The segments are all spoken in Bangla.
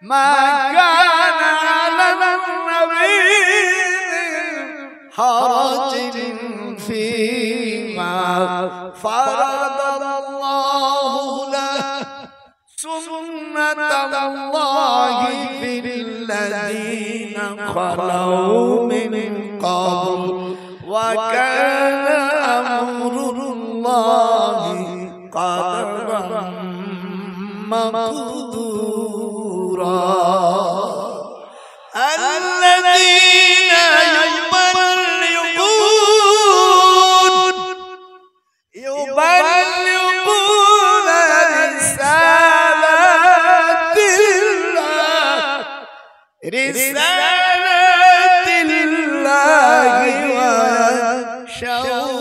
মা কানা আলান নবী হারাজিন ফীমা ফারাদাল্লাহু লাহু সুন্নাতাল্লাহি ফিল্লাযীনা খালাউ মিন ক্বাবল ওয়া কানা আমরুল্লাহি কাদারাম মাকদুরা আল্লাযীনা يبلغون رسالات الله ويخشونه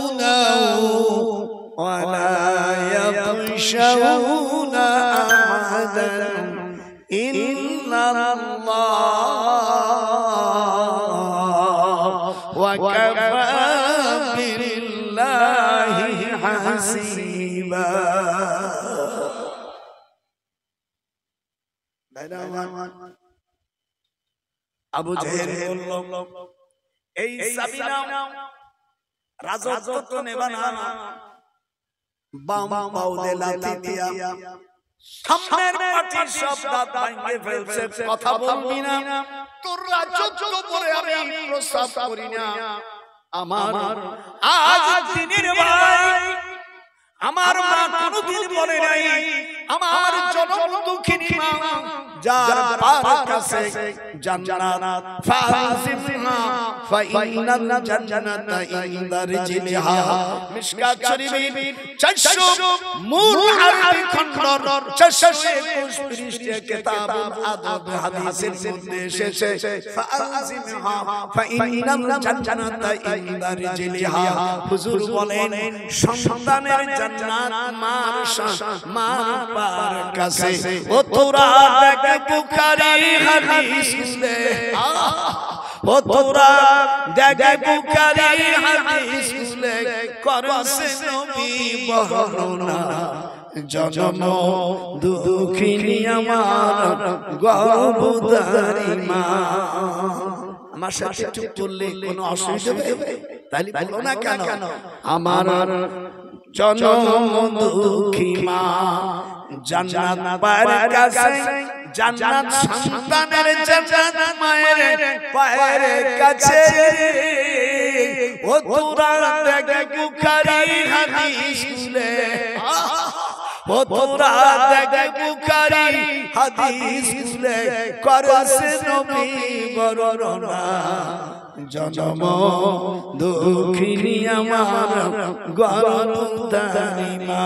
ولا يخشون أحدا إلا الله وكفى بالله حسيبا আবু জেহেল বলল এই সাবিনা রাজত্ব নেবা না বাম পাউলে লাথি দিয়া সামনের পাটি সব দাঁত ভাঙে ফেলছে কথা বলবি না তোর রাজত্ব পরে আমি প্রস্তাব করি না আমার আজ দিনের ভাই আমার মা কোনদিন বলে নাই আমার জনম দুঃখিনী মা যার পার কাছে জান্নাত ফাযিমহা ফাইনাল জান্নাতা ইনদা রিজলিহা মিশকাত শরীফের 400 মূল আরবি খণ্ড 421 পৃষ্ঠা কিতাবুল আদব হাদিসের মধ্যে এসেছে ফাযিমহা ফাইনাল জান্নাতা ইনদা রিজলিহা হুজুর বলেন সন্তানের জান্নাত মার পার কাছে ও তোরা দেখ বুখারী হাদিস লে ও তোরা দেখ বুখারী হাদিস লে করছে নবী বর্ণনা জনম দুঃখিনী আমার গর্ভধারী মা আমার সাথে চুপ করলে কোনো অসুবিধা হবে তাহলে বলো না কেন আমার জনম দুঃখী মা জান্নাত পায়ের কাছে জান্নাত সন্তানের জান্নাত মায়ের পায়ের কাছে ও তোরা দেখ বুখারী হাদিস লে ও তোরা দেখ বুখারী হাদিস লে করছে নবী বর্ণনা জনম দুঃখিনী আমার গর্ভধারী মা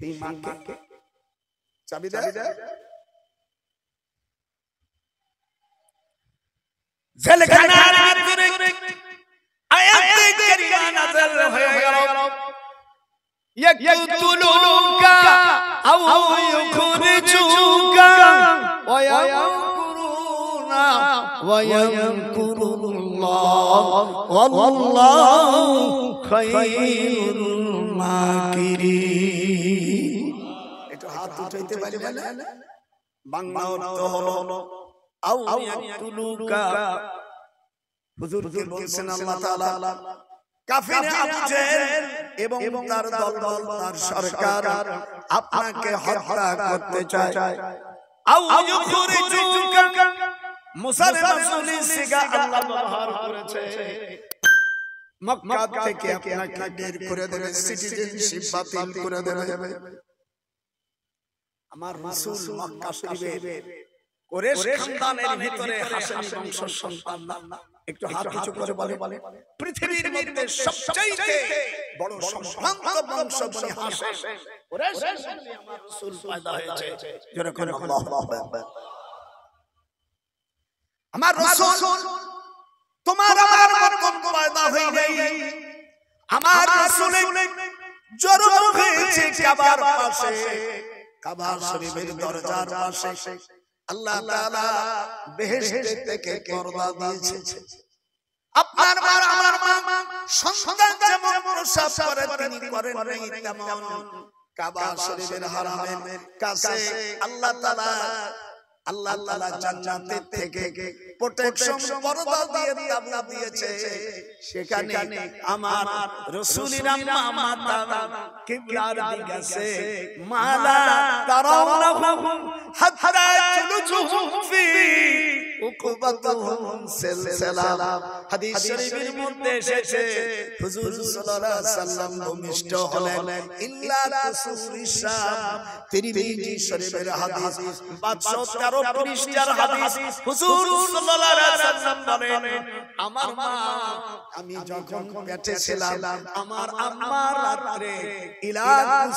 এই মাকে চাবি দে জেলখানার ভিতরে আয়াতে কারিমা নাযিল হয়ে গেল ইয়াকতুলুকা আও ইউখরিজুকা ওয়া ইয়ামকুরুনা ওয়া ইয়ামকুরুল্লাহ ওয়াল্লাহু খায়রুল মাকিরিন। একটু হাত উঠাইতে পারবেন না? বাংলা অর্থ হলো আও ইয়াকতুলুকা। হুজুর কি বলছেন আল্লাহ তাআলা কাফির আবু জেহেল এবং তার দল তার সরকার আপনাকে হত্যা করতে চায়। আও ইউখরিজুকা মুসা রাসূলের সিগা আল্লাহ ব্যবহার করেছে। মক্কা থেকে আপনাকে বের করে দেবে, সিটিজেনশিপ বাতিল করে দেবে। আমার রাসূল মক্কা শরীফের কুরাইশ খানদানের ভিতরে হাশিম বংশের সন্তান না। একটু হাত উঁচু করে বলে পৃথিবীর মধ্যে সবচেয়ে বড় সম্ভ্রান্ত বংশ বনি হাশিম কুরাইশ বংশে আমার রাসূল পয়দা হয়েছে। জোরে করে আল্লাহু আকবার। আমার রাসূল তোমার আমার মতন পয়দা হই নাই। আমার রাসূলের জন্ম হয়েছে কাবার পাশে, কাবা শরীফের দরজার পাশে। আল্লাহ তাআলা বেহেশত থেকে পর্দা দিয়েছে। আপনার মা আমার মা সন্তান যেমন প্রসব করে তিনি করেন নাই তেমন কাবা শরীফের হারামের কাছে আল্লাহ তাআলা জান্নাতের থেকে প্রোটেকশন পর্দা দিয়ে তাবু দিয়েছে। সেখানে আমার রাসূলের আম্মা মাতা কিবলার দিকে আছে, মালা তারাউনাহু হাত্তা তুলুজুহুম ফি উকুবাতুহুম সিলসিলা। হাদিস শরীফের মধ্যে এসেছে হুজুর সাল্লাল্লাহু আলাইহি ওয়াসাল্লাম ভূমিষ্ঠ হলেন ইল্লা কুসুরিস শাম। তিরমিজি শরীফের হাদিস 513 পৃষ্ঠার হাদিস। হুজুর সাল্লাল্লাহু আলাইহি ওয়াসাল্লাম বলেন, আমার মা আমি যখন পেটে ছিলাম আমার আম্মা রাতে ইলা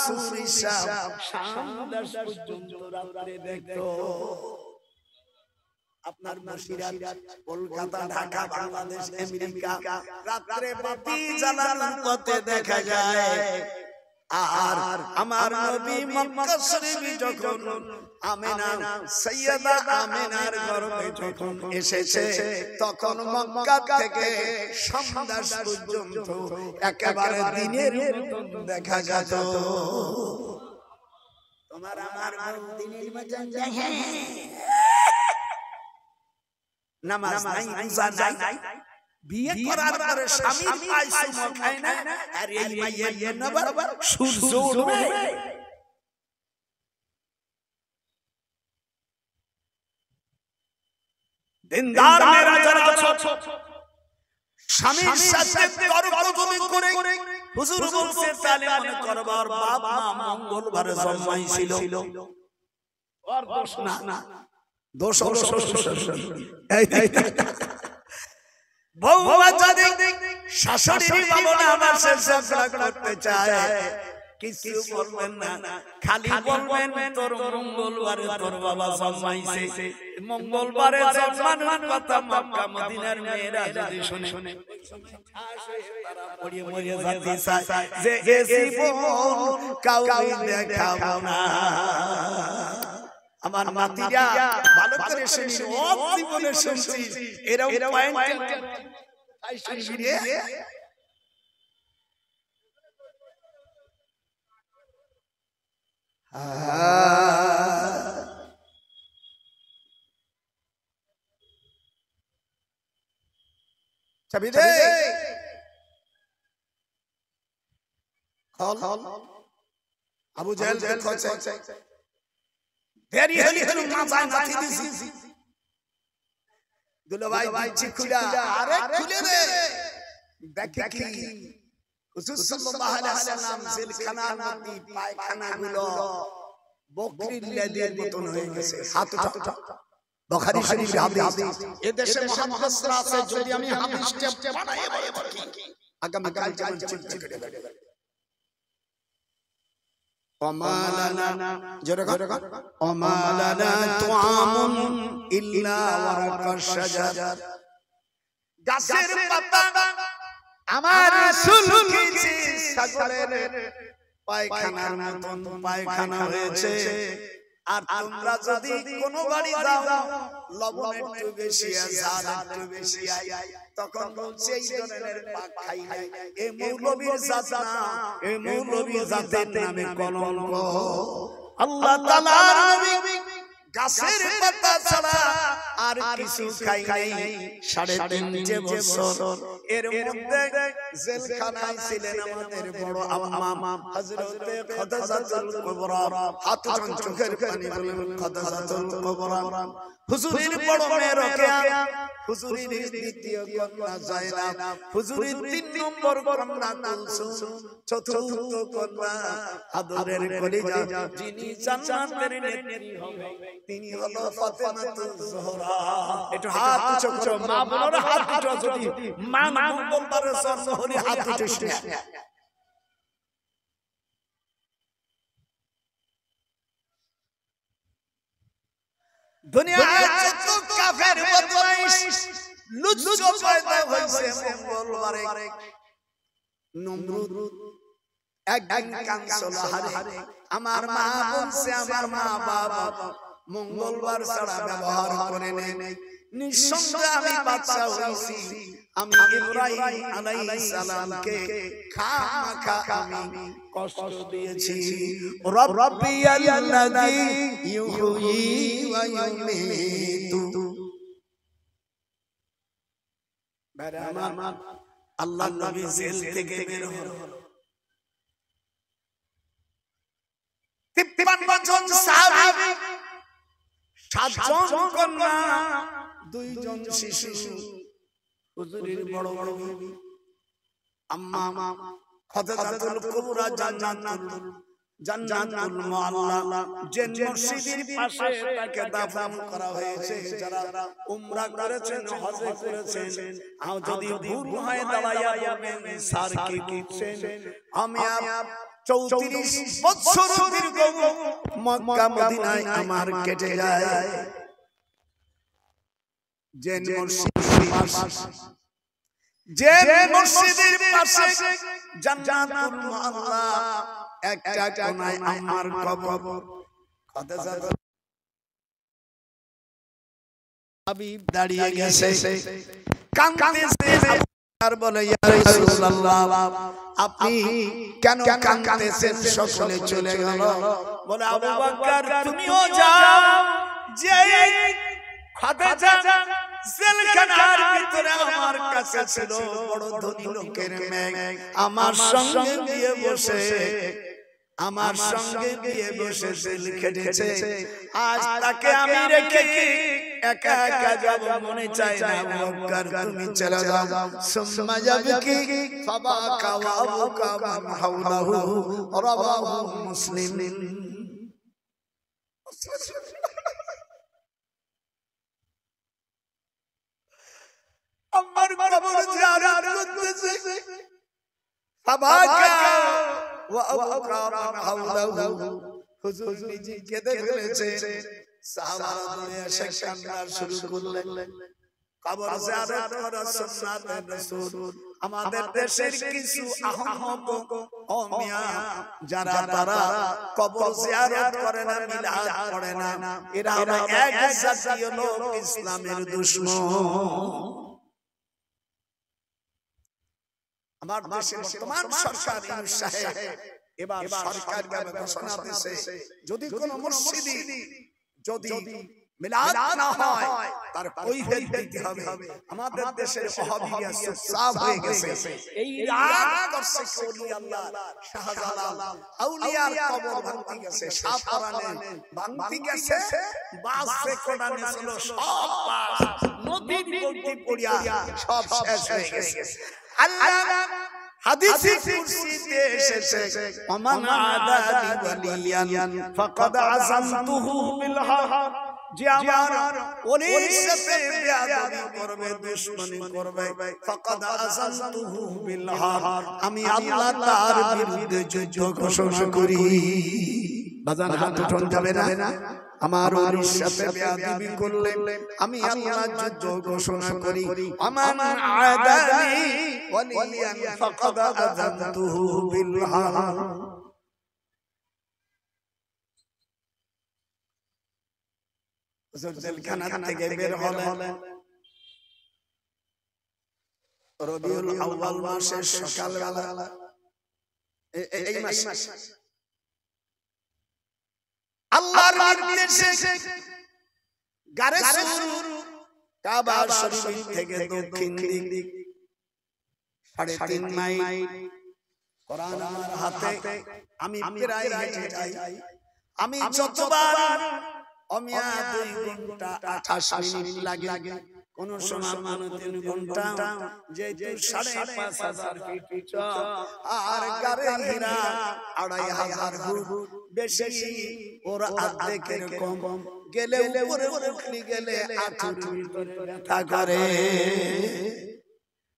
কুসুরিস শাম, শাম দেশ পর্যন্ত রাতে দেখতো। আপনার মুর্শিদাবাদ, কলকাতা, ঢাকা, বাংলাদেশ, আমেরিকা রাতে বাতি জ্বালানোর পথে দেখা যায়। আর আমার নবী মক্কা শরীফে যখন আমিনা সাইয়্যিদা আমিনার গর্ভে যখন এসেছে তখন মক্কা থেকে সন্ধ্যা পর্যন্ত একেবারে দিনের মতন দেখা যেত। তোমার আমার দিনের মতন দেখে নামাজ নাই, রোজা নাই, বিয়ে করার পরে স্বামীর পায় চুমো খায় না, আর এই মাইয়ের নবার সূর্য উঠবে। দিনদার মেরা যারা আছো, স্বামীর সাথে তর্ক যদি করে হুজুর বলছে তাহলে মনে করবার বাপ মা মঙ্গলবারে জন্মাইছিল, আর দোষ না, দোষ বউমা যদি শাশুড়ির বাবনা আমার ঝগড়া করতে চায় কিছু বলবেন না, খালি বলবেন তোর মঙ্গলবারে তোর বাবা জন্মাইছে। মঙ্গলবারে জন্মানোর কথা মক্কা মদিনার মেয়েরা যদি শুনে তারা পড়িয়ে মরিয়ে যেতে চায় যে এ জীবন কাউকে দেখাবো না। আমার নাতিরা ভালো করে শুনি, সব জীবনে শুনছি এরকম পয়েন্ট শুনবি রে। চাবি দে, আবু জাহেল খোঁজে দেরি হলি হলি মাথায় নাথি দিছি, দুলো ভাই দিচ্ছি খুলা, আরে খুলে দে, দেখে কি হুজুর সাল্লাল্লাহু আলাইহি ওয়াসাল্লাম জেলখানার মধ্যে পায়খানাগুলো বকরির লেজের মতন হয়ে গেছে। হাত উঠা, বুখারী শরীফের হাদিস। এদেশে মুহাদ্দিসরা আছে, যদি আমি হাদিসটা বানায়ে বলি আগামী কাল যেমন চিন্তা করে ওমালানা জোরে ওমালানা তুআমুন ইল্লা ওয়ারাকাশ শাজার। গাছের পাতা আমার রাসূল খেয়েছে, ছাগলের পায়খানার মতন পায়খানা হয়েছে। আর তোমরা যদি কোনো বাড়ি যাও লবণ একটু বেশি ঝাল একটু বেশি তখন বলছে এই ধরনের পাক খাই নাই, এ মৌলবীর জাত না, এ মৌলবীর জাতের নামে কলঙ্ক। আল্লাহ তাআলার নবী গাছের পাতা ছাড়া আর কিছু খাই নাই 3.5 বছর। এর মধ্যে জেলখানায় ছিলেন আমাদের বড় আম্মা হযরতে খাদিজাতুল কুবরা। হাত চোখের পানি বলেন খাদিজাতুল কুবরা। হুজুরের বড় মেয়ে রোকেয়া, হুজুরের দ্বিতীয় কন্যা যায়নাব, হুজুরের 3 নম্বর কন্যা কুলসুম, চতুর্থ কন্যা আদরের কলিজা যিনি জান্নাতের নেত্রী হবে তিনি হলো ফাতেমাতুজ জোহরা। একটু হাত উঁচু মা বোনেরা হাত উঁচু, যদি মা মঙ্গলবারে জন্ম হলে হাত উঠিস না। দুনিয়ায় যত কাফের বদমাইশ লুচ্চো পয়দা হইছে মঙ্গলবারে। নমরুদ একদিন কানছিল, হারে আমার মা বলছে আমার মা বাবা মঙ্গলবার ছাড়া ব্যবহার করে নেই, নিঃসন্দেহে আমি বাচ্চা হইছি, আমি ইব্রাহিম আলাইহিস সালামকে খামাখা আমি কষ্ট দিয়েছি। রাব্বিয়াল্লাযী ইউহয়ী ওয়া ইউমীতু। আমার আল্লাহ নবী জেল থেকে বের হলো, 53 জন সাহাবী, 7 জন কন্যা, 2 জন শিশু, হুজুরের বড় বড় বিবি আম্মা খাদিজাতুল কুবরা জান্নাতুল মুআল্লা যে মসজিদের পাশে তাকে দাফন করা হয়েছে। যারা উমরা করেছেন, হজ করেছেন, আর যদি ভুল হয় দাঁড়াইয়া বলবেন স্যার কি করছেন। আমি 34 বছর দীর্ঘ মক্কা মদিনায় আমার কেটে যায়। যে মসজিদের পাশে জান্নাতুল মুআল্লা একটা কোনায় আমার কবর। খাদিজা হাবিব দাঁড়িয়ে গেছে, কাঁদতেছে, আর বলে ইয়া রাসূলুল্লাহ আপনি কেন কাঁদতেছেন? সকলে চলে গেল। বলে আবু বকর তুমিও যাও, যে খাদিজা জেলখানার ভিতরে আমার কাছে ছিল, বড় ধনী লোকের মেয়ে, আমার সঙ্গে গিয়ে বসে জেল খেটেছে। আজ তাকে আমি রেখে একা একা যাব, মনে চায় না। আবু বকর তুমি চলে যাও। সুম্মা ইয়াবকি ফাবাকা ওয়া আবকা মান হাওলাহু, রাওয়াহু মুসলিম। আমার কবর জিয়ারত করতেছে, ফাবাকা ওয়া আবকা মান হাওলাহু, হুজুর নিজে কেঁদে ফেলেছে। সাহাবারা দৌড়ে এসে কান্না শুরু করলেন। কবর জিয়ারত করা সুন্নাত রাসূল। আমাদের দেশের কিছু আহমক ও মিয়া যারা তারা কবর জিয়ারত করে না, মিলাদ পড়ে না, এরা হলো এক জাতীয় লোক, ইসলামের দুশমন। আমার দেশের বর্তমান সরকার ইউনূস সাহেব এবার সরকার ঘোষণা দিয়েছে, যদি কোন মসজিদে যদি মিলাদ না হয় তার কৈফিয়ত দিতে হবে। আমাদের দেশের ওয়াহাবিরা সাফ হয়ে গেছে, এই রাগ করছে ওলি আল্লাহ শাহজালাল আউলিয়ার কবর ভাঙতে গেছে, সাফ কোরআনে ভাঙতে গেছে, বাস সে কোরআনে ছিল সব বাস নদীর মধ্যে পড়িয়া সব শেষ হয়ে গেছে। আল্লাহ হাদিসে কুরসিতে এসেছে, ওমান আদালি ওয়ালিয়ান ফাকাদ আযামতুহু বিল হক, যে আমার ওলির সাথে বেয়াদবি করবে, দুশমনি করবে, ফাকাদ আযামতুহু বিল হক, আমি আল্লাহ তার বিরুদ্ধে যুদ্ধ ঘোষণা করি। বাজান হাত উঠান যাবে না। আমার ওলির সাথে বেয়াদবি করলে আমি আল্লাহ যুদ্ধ ঘোষণা করি। ওমান আদালি ওয়ালিয়ান ফাকাদ আযামতুহু বিল হক। জেলখানা থেকে বের হলেন রবিউল আউয়াল মাসের সকালবেলা, এই মাস আল্লাহর নির্দেশে গারে সুর কাবা শরীফ থেকে দক্ষিণ দিক 3.5 মাইল, কোরআন আমার হাতে, আমি প্রায় হেঁটে যাই। আমি যতবার অমিয়া 2 ঘন্টা 28 মিনিট লাগে, কোন সময় 3 ঘন্টা, যে 5,500 ফিট আর গারে হীরা 2,500 ফুট বেশি, ওরা অর্ধেকের কম গেলে উপরে উঠলি গেলে আঁটুর ভিতরে ব্যথা করে।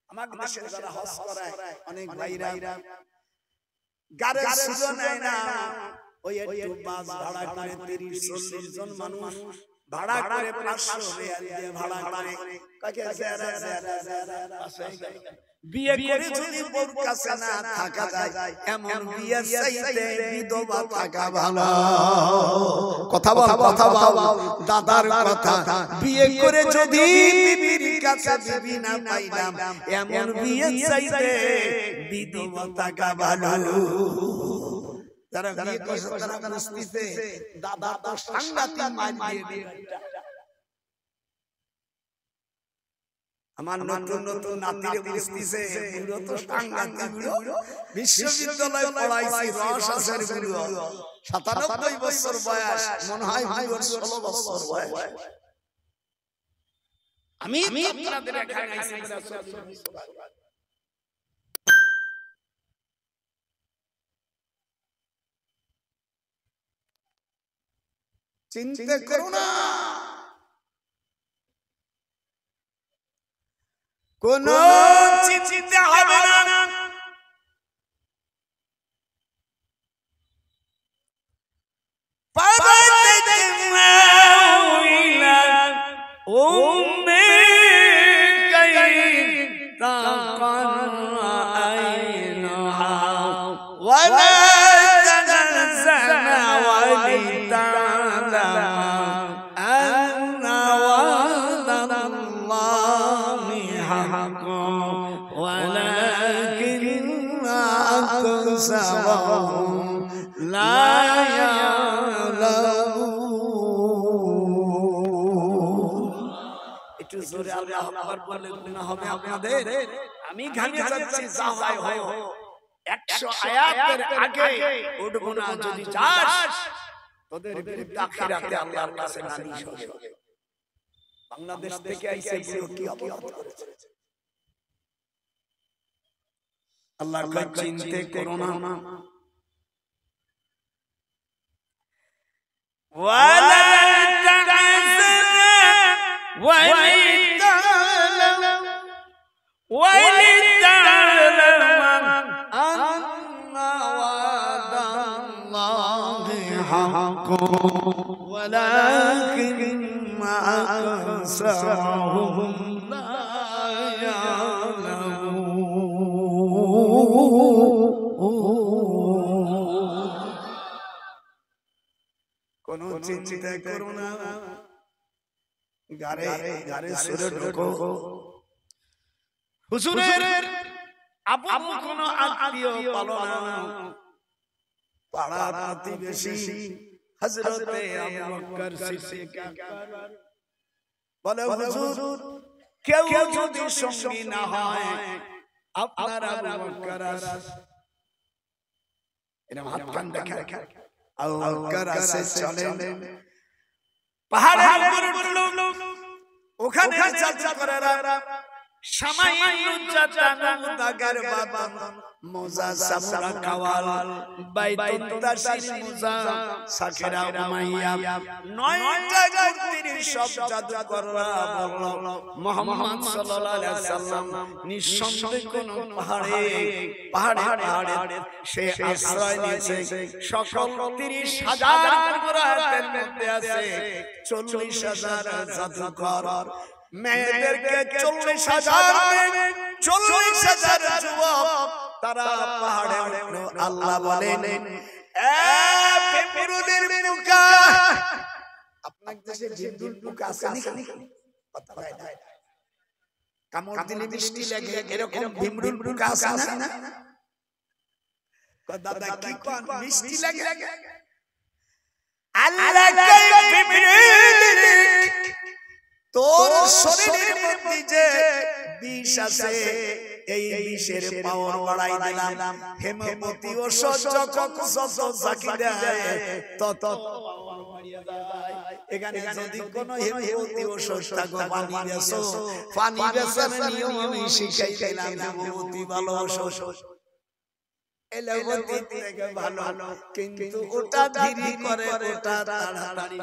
আমার দেশে যারা হজ করায় অনেক ভাইরা গারে সুযোগ নেয় না, ওই একটু বাস ভাড়া করে 30-40 জন মানুষ ভাড়া করে 500 রিয়াল দিয়ে ভাড়া করে কাকে বিয়ে করে যদি বউর কাছে না থাকা যায়, এমন বিয়ে চাইতে বিধবা থাকা ভালো। কথা বল দাদার কথা, বিয়ে করে যদি বিবির কাছে বিবি না পাইলাম এমন বিয়ে চাইতে বিধবা কা ভালো তারা বিয়ে করছে তারা বুঝতেছে দাদা তো সাংঘাতিক মার দিয়ে আমার নতুন নতুন নাতিরে বুঝতেছে বুড়ো তো সাংঘাতিক বুড়ো বিশ্ববিদ্যালয়ে পড়াইছি রস আসার বুড়ো 97 বছর বয়স মনে হয় 16 বছর বয়স আমি আপনাদের এখানে আইছি চিন্তা করো না কোন চিন্তা হবে না পাবাতে মাওলা উম্মে কাই তাকানা আইনহা ওয়ালা তানসানা ওয়ালিতালা আন্না ওয়াদাল্লাহি হাক্কা ওয়ালাকিন্না আকসারহুম লা একটু জোরে আল্লাহু আকবার বলে গুনাহ হবে আপনাদের আমি ঘামে যাচ্ছি যা হয় হয় 100 আয়াতের আগে উঠবো না যদি যাস তোদের বিরুদ্ধে আখিরাতে আল্লাহর কাছে নালিশ হবে বাংলাদেশ থেকে আইছে বুড়ো কি অপরাধ করেছে আল্লাহ কই চিন্তা করো না ওয়ালা وَلِتَعْلَمَ أَنَّ وَعْدَ اللَّهِ حَقٌّ وَلَكِنَّ أَكْثَرَهُمْ لَا يَعْلَمُونَ কোন চিন্তা করো না গারে গারে সুরে ঢোকো হুজুরের আপন কোন আত্মীয় পালো না পাড়া প্রতিবেশী হযরতে আবু বকর সিদ্দিক বলে হুজুর কেউ যদি সঙ্গী না হয় আপনার আবু বকর এরকম হাত কান দেখা আবু বকর আসে চলেন পাহাড়ের উপর উঠলো ওখানে যাত্রা করে সামাইন জাতান দাগার বাবা মোজা সামরা কাওয়াল বাইতুন তাশির মোজা সাকেরা উমাইয়া নয়টা গোত্রের সব জাদুকররা বলল মুহাম্মদ সাল্লাল্লাহু আলাইহি ওয়াসাল্লাম নিঃসন্দেহে কোন পাহাড়ে সে আশ্রয় নিয়েছে সকল 30,000 মুরাদের মধ্যে আছে 40,000 জাদুকর মেয়েদেরকে 40,000 যুবক তারা পাহাড়ে উঠলো আল্লাহ বলেন এ ফেমরুদের মুকা আপনার দেশে জিন্দুল মুকা আছে নাকি কথা হয় না কামড় দিলে মিষ্টি লাগে এরকম ভীমরুল মুকা আছে না দাদা কি কোন মিষ্টি লাগে আল্লাহ কই ফেমরুল তোর শরীরের মধ্যে যে বিষ আছে এই বিষের পাওয়ার বাড়াই দিলাম হেমপতি ওষুধ যখন যত জাকি দেয় তত এখানে যদি কোন হেমপতি ওষুধ থাকো পানি বেচার নিয়ম আমি শিখাই দিলাম হেমপতি ভালো ওষুধ এলাবতী থেকে ভালো কিন্তু ওটা ধীরে করে ওটা তাড়াতাড়ি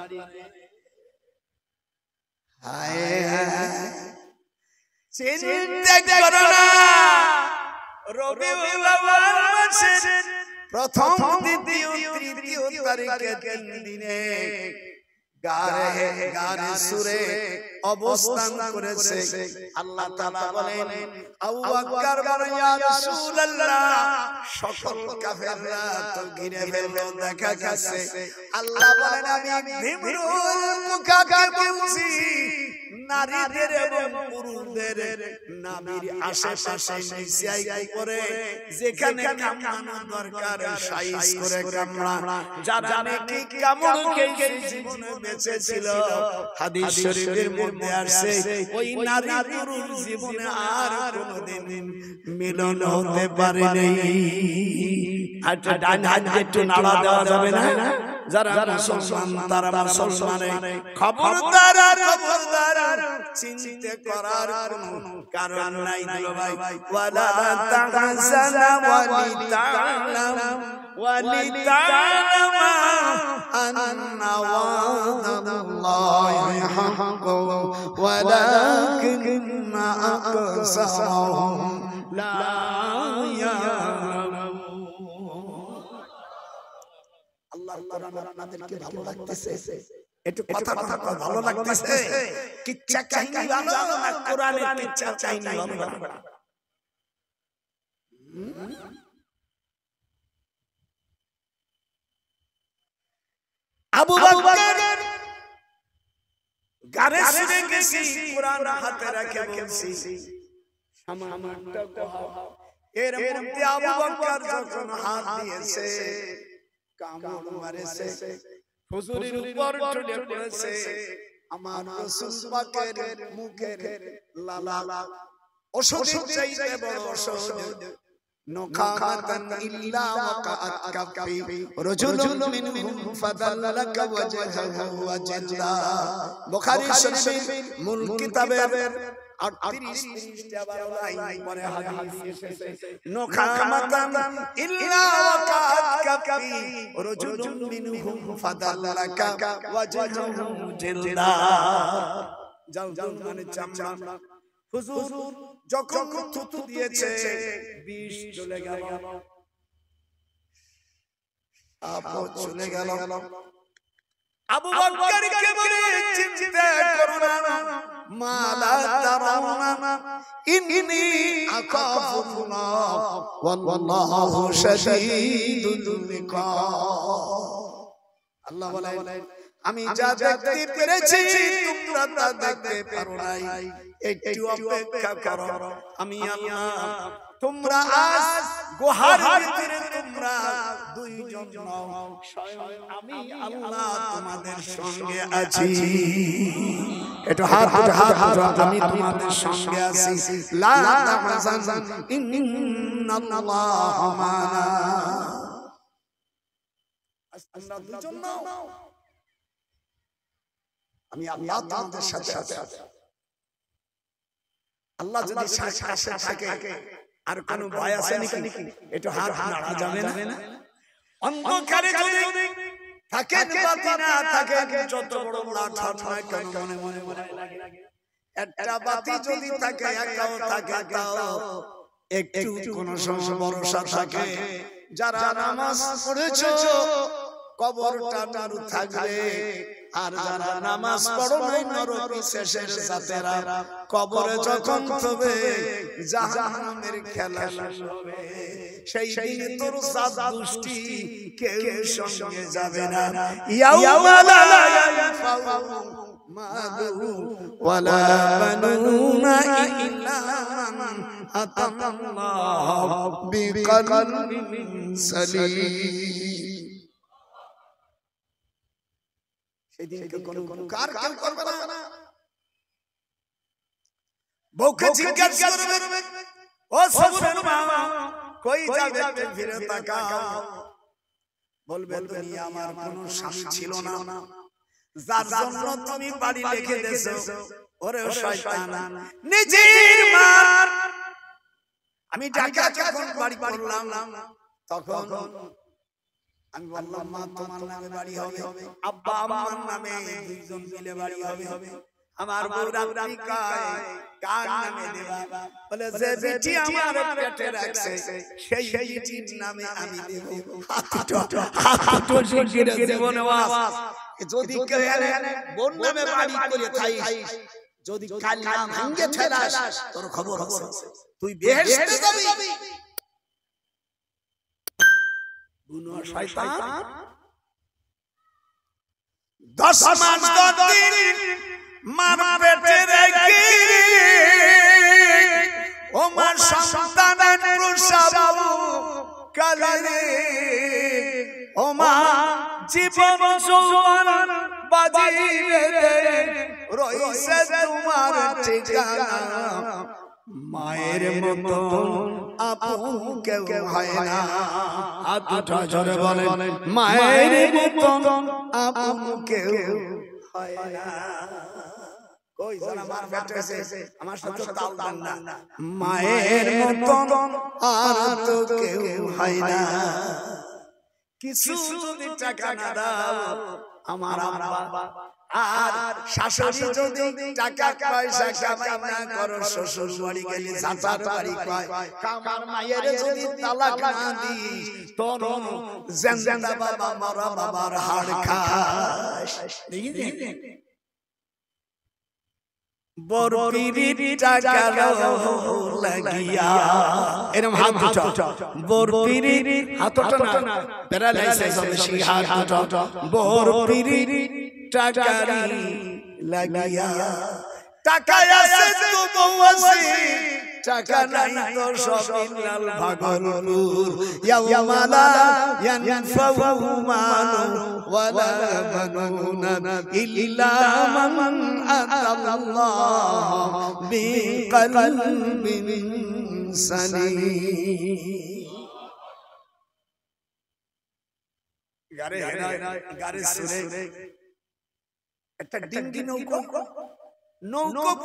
হায় হায় চিন্তা করো না রবিউল আউয়াল মাসের প্রথম দ্বিতীয় তৃতীয় তারিখে 3 দিনে গারে সুরে অবস্থান করেছে আল্লাহ তাআলা বলেন আবু বকর বলে ইয়া রাসূলুল্লাহ সকল কাফেররা তো ঘিরে ফেললো দেখা গেছে আল্লাহ বলেন আমি ভীমরুল মুকাকে বলছি নারীদের এবং পুরুষদের নাভির আশেপাশে নিচে করে যেখানে কামড়ানো দরকার সাইজ করে কামড়া। যারা নাকি কামড় খেয়ে জীবনে বেঁচে ছিল, হাদিস শরীফের মধ্যে আসছে ওই নারী পুরুষ জীবনে আর কোনোদিন মিলন হতে পারে নাই। আচ্ছা, ডান হাত একটু নাড়া দেওয়া যাবে না? যারা মুসলমান তারা মুসলমানে খবরদার, খবরদার, চিন্তা করার কোনো কারণ নাই ভাই। ওয়ালা তাহজানা ওয়ালিতা'লামা আন্না ওয়াদাল্লাহি হাক্কুন ওয়ালাকিন্না আকসারহুম লা ইয়ালামুন। আল্লাহর কোরআন আপনাদেরকে ভালো লাগতেছে? একটু কথা কথা ভালো লাগতেছে? কিচ্ছা কাহিনী ভালো না কোরআনের কিচ্ছা কাহিনী ভালো? আবু বকর গারে শুনে গেছি, কোরআন হাতে রেখে বলছি সামান্যটা কহা। এর মধ্যে আবু বকর যখন হাত দিয়েছে, কামড় মারেছে, হুজুরের উপর চড়ে পড়েছে, আমার রাসূল পাকের মুখের লালা ওষুধের চাইতে বড় ওষুধ, নখাতান ইল্লা ওয়াকাআত কাফি রাজুলুন মিনহুম ফাদাল্লাকা ওয়াজহাহু ওয়াজাল্লা। বুখারী শরীফের মূল কিতাবের 38 আবার লাইন পরে হাদিস এসেছে, নখাতান ইল্লা ওয়াকাআত কাফি রাজুলুন মিনহুম ফাদাল্লাকা ওয়াজহাহু ওয়াজাল্লা। যাও মানে চামড়া। হুজুর যখন থুতু দিয়েছে বিষ চলে গেল, আপদ চলে গেল। আবু বকরকে বলে চিন্তা করো না, মালা তারাউনা ইন্নী আখাফুল্লাহ ওয়াল্লাহু শাদীদুল ইকাব। আল্লাহ বলেন, আমি যা দেখতে পেরেছি তোমরা তা দেখতে পারো নাই, একটু অপেক্ষা করো, আমি আল্লাহ। তোমরা আজ গুহার ভিতরে তোমরা দুইজন নও, স্বয়ং আমি আল্লাহ তোমাদের সঙ্গে আছি। একটু হাত আমি তোমাদের সঙ্গে আছি। লা তাহজান ইন্নাল্লাহা মা'না। তোমরা দুইজন নও, আমি আল্লাহ তোমাদের সাথে আছি। আল্লাহ যদি সাথে থাকে আর কোনো ভয় আছে নাকি? একটু হাত নাড়া যাবে না? অন্ধকারে যদি থাকে বাতি না থাকে, যত বড় লাট হয় কেন মনে মনে লাগে, একটা বাতি যদি থাকে একাও থাকে, তাও একটু কোনো সময় ভরসা থাকে। যারা নামাজ পড়েছো কবরটা চালু থাকবে, আর যারা নামাজ পড়ো নাই নরকে শেষের জাতেরা কবরে যখন তবে জাহান্নামের খেলা শুরু হবে। সেই দিন তোর সাত দুষ্টি কেউ সঙ্গে যাবে না। ইয়াউমা লা ইয়ানফাউ মালু ওয়ালা বানুনা ইল্লা মান আতাল্লাহ বিকলবিন সালিম। সেদিনকে কোনো কার কেউ করবে না। বউকে জিজ্ঞাসা করবে, ও সবুরের মা কই যাবে, ফিরে তাকাও। বলবে তুমি আমার কোনো স্বামী ছিল না, যার জন্য তুমি বাড়ি রেখে দিয়েছো। ওরে শয়তান, নিজের মা। আমি ঢাকা যখন বাড়ি করলাম তখন আমি বললাম, মা তোমার নামে বাড়ি হবে, আব্বা আমার নামে, দুইজন মিলে বাড়ি হবে। আমার বউ রাত্রি কয় কার নামে দেবা? বলে যে বেটি আমার পেটে রাখছে সেই বেটির নামে আমি দেব। হাতটো শিখিয়ে জীবনে বাস। যদি কেউ বোন নামে বাড়ি করে খাইস, যদি কাল নাম ভাঙে ফেলাস, তোর খবর আছে, তুই বেহেশতে যাবি। শয়তান 10 মাস 10 দিন মার পেটে রেখে ও মা সন্তানের প্রসব কালে রে ও মা জীবন যৌবন বাজিয়ে রইছে তোমার ঠিকানা মায়ের মতো আপন কেউ হয় না আতুটা জোরে বলেন মায়ের মতো আপন কেউ হয় না কই জন আমার বেটেছে আমার সাথে তাল দেন না মায়ের মতো আর তো কেউ হয় না কিছু যদি টাকা না দাও আমার আব্বা আর শাশুড়ি যদি টাকা পয়সা কামাই না করো শ্বশুর বাড়ি গেলে ঝাঁটার বাড়ি কয় কামার মায়ের যদি তালাক না দিস তোর জিন্দা বাবা মরা বাবার হাড় খাস বড় পিরির টাকা লাগিয়া এরকম হাত দুটো বড় পিরির হাতটা না প্যারালাইসিস হবে সেই হাত দুটো বড় পিরির টাকা লাগিয়া টাকা আছে তো বউ আছে টাকা নাই তো সব লাল ভাগলপুর ইয়ামালা ইয়ানফাউ মালু ওয়ালা বানুনা ইল্লা মান আতাল্লাহ বিকলবিন সালিম গারে গারে সুরে একটা ডিঙ্গি নৌকো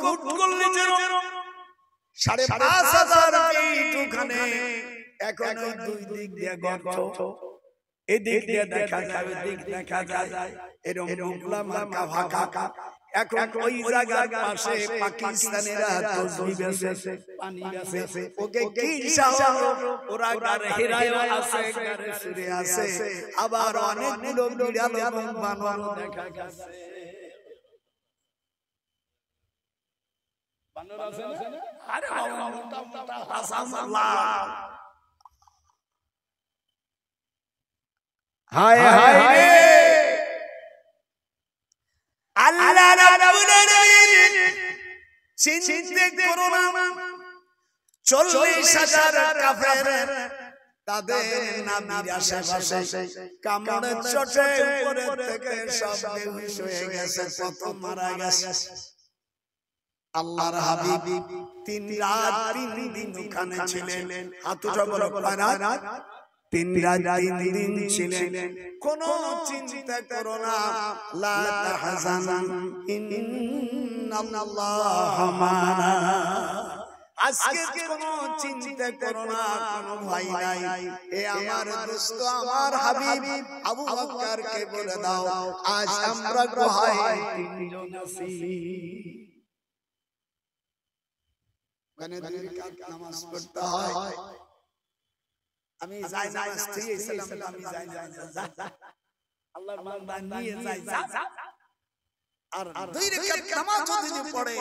কুট করলে যেন ৫,৫০০ ফিট ওখানে এখন দুই দিক দিয়ে গর্ত এদিক দিয়ে দেখা যায় দিক দেখা যায় এরকম মোগলা মার্কা ভাকা এখন ওই জায়গার পাশে পাকিস্তানিরা তসবিহ বেচে পানি বেচে ওকে কি সাহায্য ওরা গারে হিরায়ও আছে গারে সুরে আছে আবার অনেকগুলো বিড়াল এবং বানর দেখা গেছে বানর আছে না আরে বাবা মোটা মোটা হাসাল্লাহ হায় হায় রে আল্লাহ রাব্বুল আলামিন চিন্তা করো না ৪০,০০০ কাফের তাদের নাবির আশেপাশে কামড়ে চটে উপরে থেকে সব বেহুশ হয়ে গেছে কত মারা গেছে আল্লাহর হাবিব ৩ রাত ৩ দিন ওখানে ছিলেন হাতুটা বড় পানা ৩ রাত ৩ দিন ছিলেন কোন চিন্তা করো না লা তাহজান ইন্নাল্লাহা মা'ানা আজকে কোন চিন্তা করো না কোনো ভয় নাই এ আমার দোস্ত আমার হাবিব আবু বকরকে বলে দাও আজ আমরা গুহায় ৩ জন আছি মানে ২ রাকাত নামাজ পড়তে হয় আমি যাই নামাজ থেকে সালাম আমি যাই আল্লাহর বান্দা নিয়ে যাই আর ২ রাকাত নামাজ যদি পড়ে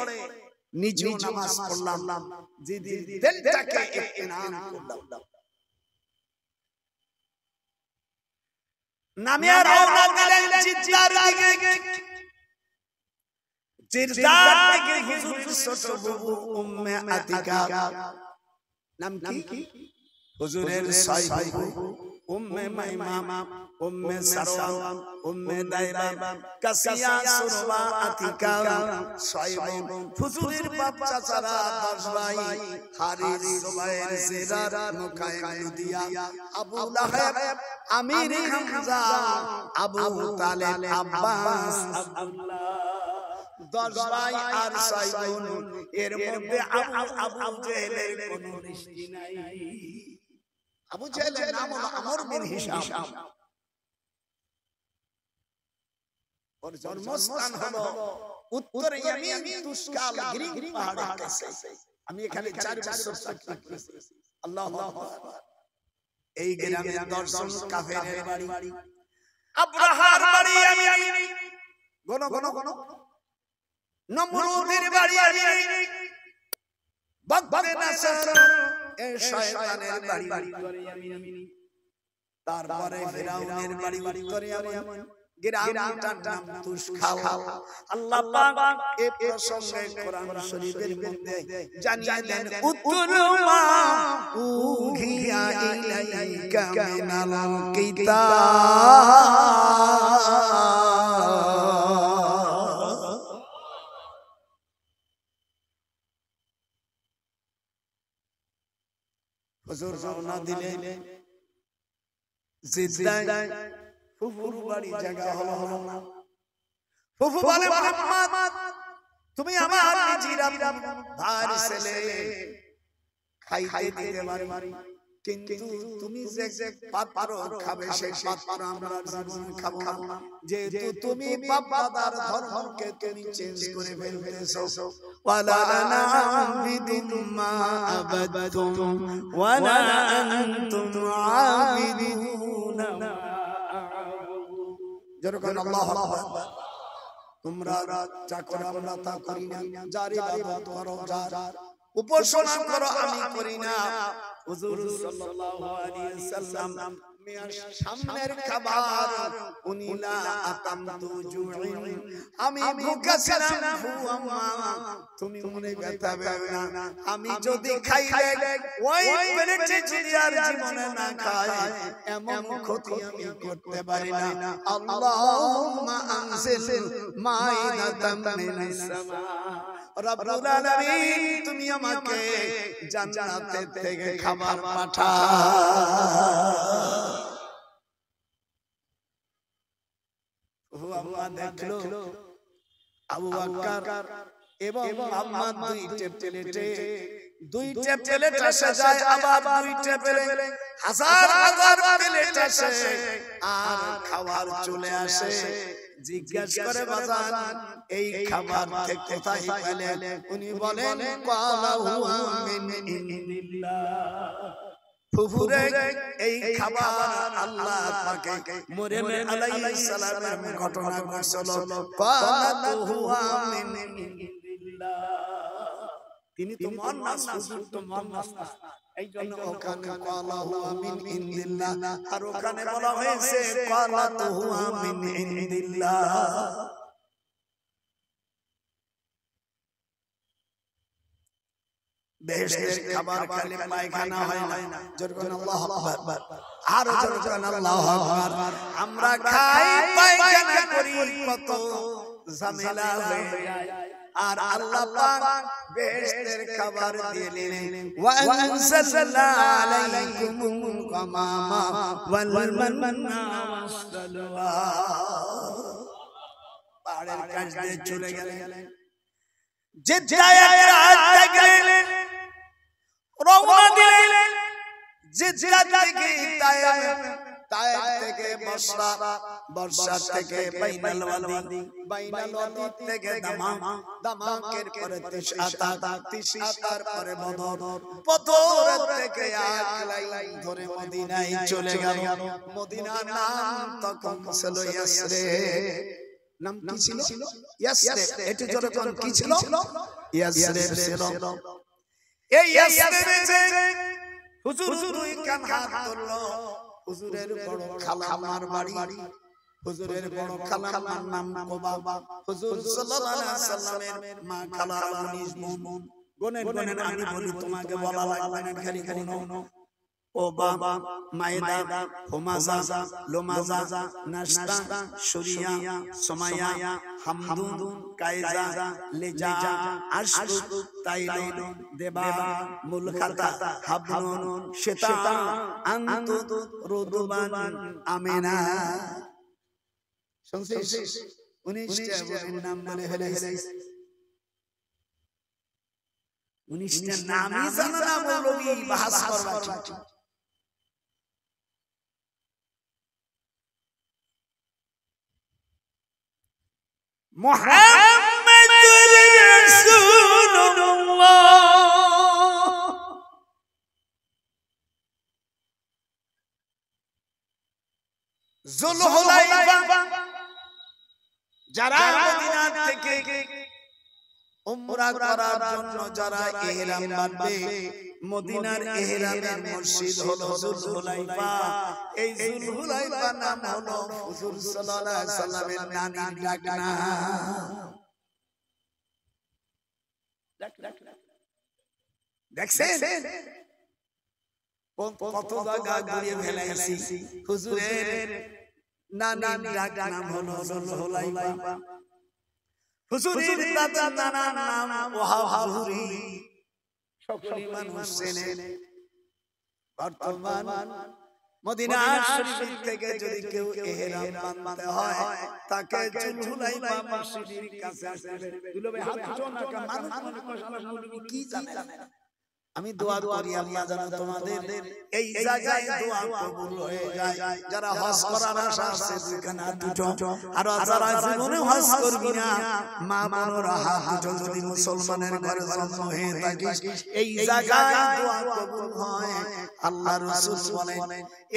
নিজেও নামাজ পড়লাম যদি দিলটাকে ইতমিনান করলাম নামে রওনা দিলেন জিদ্দার দিকে জিদ্দার থেকে হুজুরের ছোট বউ উম্মে আতিকা নাম কি হুজুরের ছয় বউ উম্মে মাইমা উম্মে সারওয়া উম্মে দাইবা কাসিয়া সুরবা আতিকা ছয় বউ হুজুরের বাচ্চা ছাড়া ১০ ভাই হারিস জুবাইর জিরার মুকাইম লুদিয়া আবু লাহাব আমির হামজা আবু তালেব আব্বাস আব্দুল্লাহ ১০ ভাই আর ৬ বোন এর মধ্যে আবু জেহেলের কোনো রিশতি নাই আবু জেহেলের নাম হলো আমর বিন হিশাম ওর জন্মস্থান হলো উত্তর ইয়ামিন তুশকাল গ্রিন পাহাড়ের কাছে আমি এখানে ৪ বছর চাকরি করেছি আল্লাহু আকবার এই গ্রামে দর্শন কাফেরের বাড়ি আব্রাহার বাড়ি আমি গণ নমরুদের বাড়ি বাগদাদে নাসার এই শয়তানের বাড়ি তারপরে ফিরাউনের বাড়ি উত্তরে ইয়ামান গ্রামটার নাম তুষখাল। আল্লাহ পাক এই প্রসঙ্গে কোরআন শরীফের মধ্যে জানিয়ে দেন উতলু মা উহিয়া ইলাইকা মিনাল কিতাব। হুজুর রওনা দিলেন জিদ্দায়, ফুফুর বাড়ি জায়গা হলো না। ফুফু বলে মোহাম্মদ তুমি আমার নিজের ভাই ছেলে, খাইতে দিতে পারি, কিন্তু তুমি যে পাত্র খাবে সেই পাত্র আমরা জীবনে খাবো না। যেহেতু তুমি বাবার ধর্মকে তুমি চেঞ্জ করে ফেলতেছো, ওয়ালা আনা আবিদুম মা আবাদতুম ওয়ালা আনতুম আবিদুনা মা আ'বুদু। যেরকম আল্লাহু আকবার। তোমরা যা করো আমরা তা করি না, যার ইবাদত করো, যার উপাসনা করো আমি করি না। হুজুর সাল্লাল্লাহু আলাইহি সাল্লাম মিয়ার সামনের খাবার উনি লা আতামতু জুইন, আমি ভুখা ছিলাম আম্মা, তুমি মনে ব্যথা পাবে না। আমি যদি খাইলে ওই প্লেটে যদি আর জীবনে না খাই এমন ক্ষতি আমি করতে পারি না। আল্লাহুম্মা আনজিল মাইদাতাম মিনাস সামা, রব্বুল আলামিন তুমি আমাকে জান্নাত থেকে খাবার পাঠাও। ও আম্মা দেখলো আবু বকর এবং মুহাম্মদ দুইটা প্লেট আসে যায়, আবার দুইটা প্লেট, হাজার হাজার প্লেট আসে, আর খাবার চলে আসে। জিজ্ঞাসা করে বাজান এই খাবার কোথায় পেলেন? উনি বলেন ক্বালা হুয়া মিন ইনদিল্লাহ। ফুফুরে এই খাবার আল্লাহ পাকে মরিয়ম আলাইহিস সালামের ঘটনা ঘটছিল। ক্বালা হুয়া মিন ইনদিল্লাহ, তিনি তো মুহাম্মদ হুজুর তো মুহাম্মদ, এই জন্য ওখানে ক্বালা হুয়া মিন ইনদিল্লাহ, আর ওখানে বলা হয়েছে ক্বালা হুয়া মিন ইনদিল্লাহ। বেহেশতের খাবার খেলে পায়খানা হয় না। জোরকন আল্লাহু আকবার, আর জোরকন আল্লাহু আকবার। আমরা খাই পায়খানা করি, কত ঝামেলা হয়ে যায়, আর আল্লাহ পাক বেহেশতের খাবার দিলেন। ওয়া আনজালনা আলাইকুমুল গামামা ওয়াল মান্না ওয়াসসালওয়া, পাহাড়ের কাছ দিয়ে চলে গেলেন, জিদ্দায় এক রাত থাকলেন, রওনা দিলেন জিদ্দা থেকে তায়েফ, তায়েফ থেকে বসরা, বসরা থেকে বাইনাল ওয়াদি, বাইনাল ওয়াদি থেকে দামাম, দামামের পরে তিশআতা, তিশআতার পরে বদর, বদর থেকে এক লাইন ধরে মদিনায় চলে গেল। মদিনার নাম তখন ছিল ইয়াসরিব। নাম কি ছিল? ইয়াসরিব। এটা যখন কি ছিল? ইয়াসরিব ছিল। এই ইয়াসরিবে হুজুর দুই কান হাত তুললো। হুজুরের বড় খালামার বাড়ি, হুজুরের বড় খালামার নাম কোবাবা। হুজুর সাল্লাল্লাহু আলাইহি সাল্লামের মা খালার 19 বোন। গোনেন আমি বলি, তোমাকে বলা লাগবে না, খালি গোনো। ওবাবা, মায়দা, হুমাজা, লোমাজা, নাশতা, শুরিয়া, সুমাইয়া, হামদুন, কায়জা, লিজা, আশরু, তাইলুন, দেবা, মুলখাতা, হাবনুন, শিতা, আনতুত, রুদবান, আমিনা। শুনছিস? 19টা বোনের নাম বলে ফেলেছে। 19টা নামই জানা না, মৌলভী বাহাস করবা। মুহাম্মাদুর রাসূলুল্লাহ যুলহুলাইফা, যারা মদিনা থেকে উমরা করার জন্য যারা ইহরাম বাঁধবে মদিনার ইহরামের মসজিদ হলো যুলহুলাইফা। এই যুলহুলাইফা নাম হলো হুজুর সাল্লাল্লাহু আলাইহি সাল্লামের নানির ডাকনা। দেখছেন কত জায়গা ঘুরে ফেলেছি। হুজুরের নানির ডাকনাম হলো যুলহুলাইফা। হুজুরের দাদার নানার নাম ওয়াহাব হুজুরি। সকল মানুষ চেনে। বর্তমান মদিনা শরীফ থেকে যদি কেউ ইহরাম বাঁধতে হয় তাকে যুলহুলাইফা মসজিদের কাছে আসবে। দুলবে হাত উঠাও না, মানুষ মনে করে আল্লাহ নবী কি জানে না। আমি দোয়া করি আল্লাহ যেন তোমাদের এই জায়গায় দোয়া কবুল হয়ে যায়। যারা হজ করার আশা আছে দুইখানা দুটো, আর যারা জীবনে হজ করবি না মা বোনেরা হাত দুটো, যদি মুসলমানের ঘরে জন্ম হয়ে থাকিস এই জায়গায় দোয়া কবুল হয়। আল্লাহ রাসূল বলেন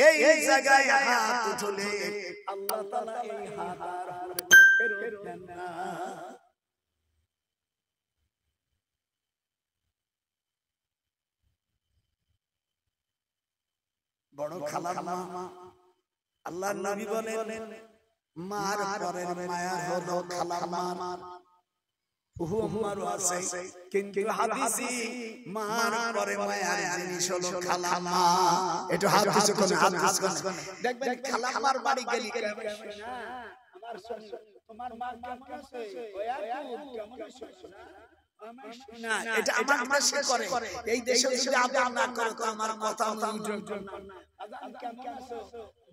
এই জায়গায় হাত তুলে আল্লাহ তাআলা এই হাত আর ফেরত দেন না। বড় খালার মা আল্লাহর নবী বলেন মার পরের মায়া হলো খালার মা। হুহু আমারও আছে, কিন্তু হাদিসে মার পরে মায়ার জিনিস হলো খালার মা। একটু হাত দিছো কোন হাত দিছো দেখবেন খালার মার বাড়ি গেলি না আমার সোনা তোমার মা কেমন আছে ওয়া কেমন আছে না, এটা আমার দেশে করে। এই দেশে যদি আদর না করে তো আমার কথা উঠবে না। আজান কেমন আছো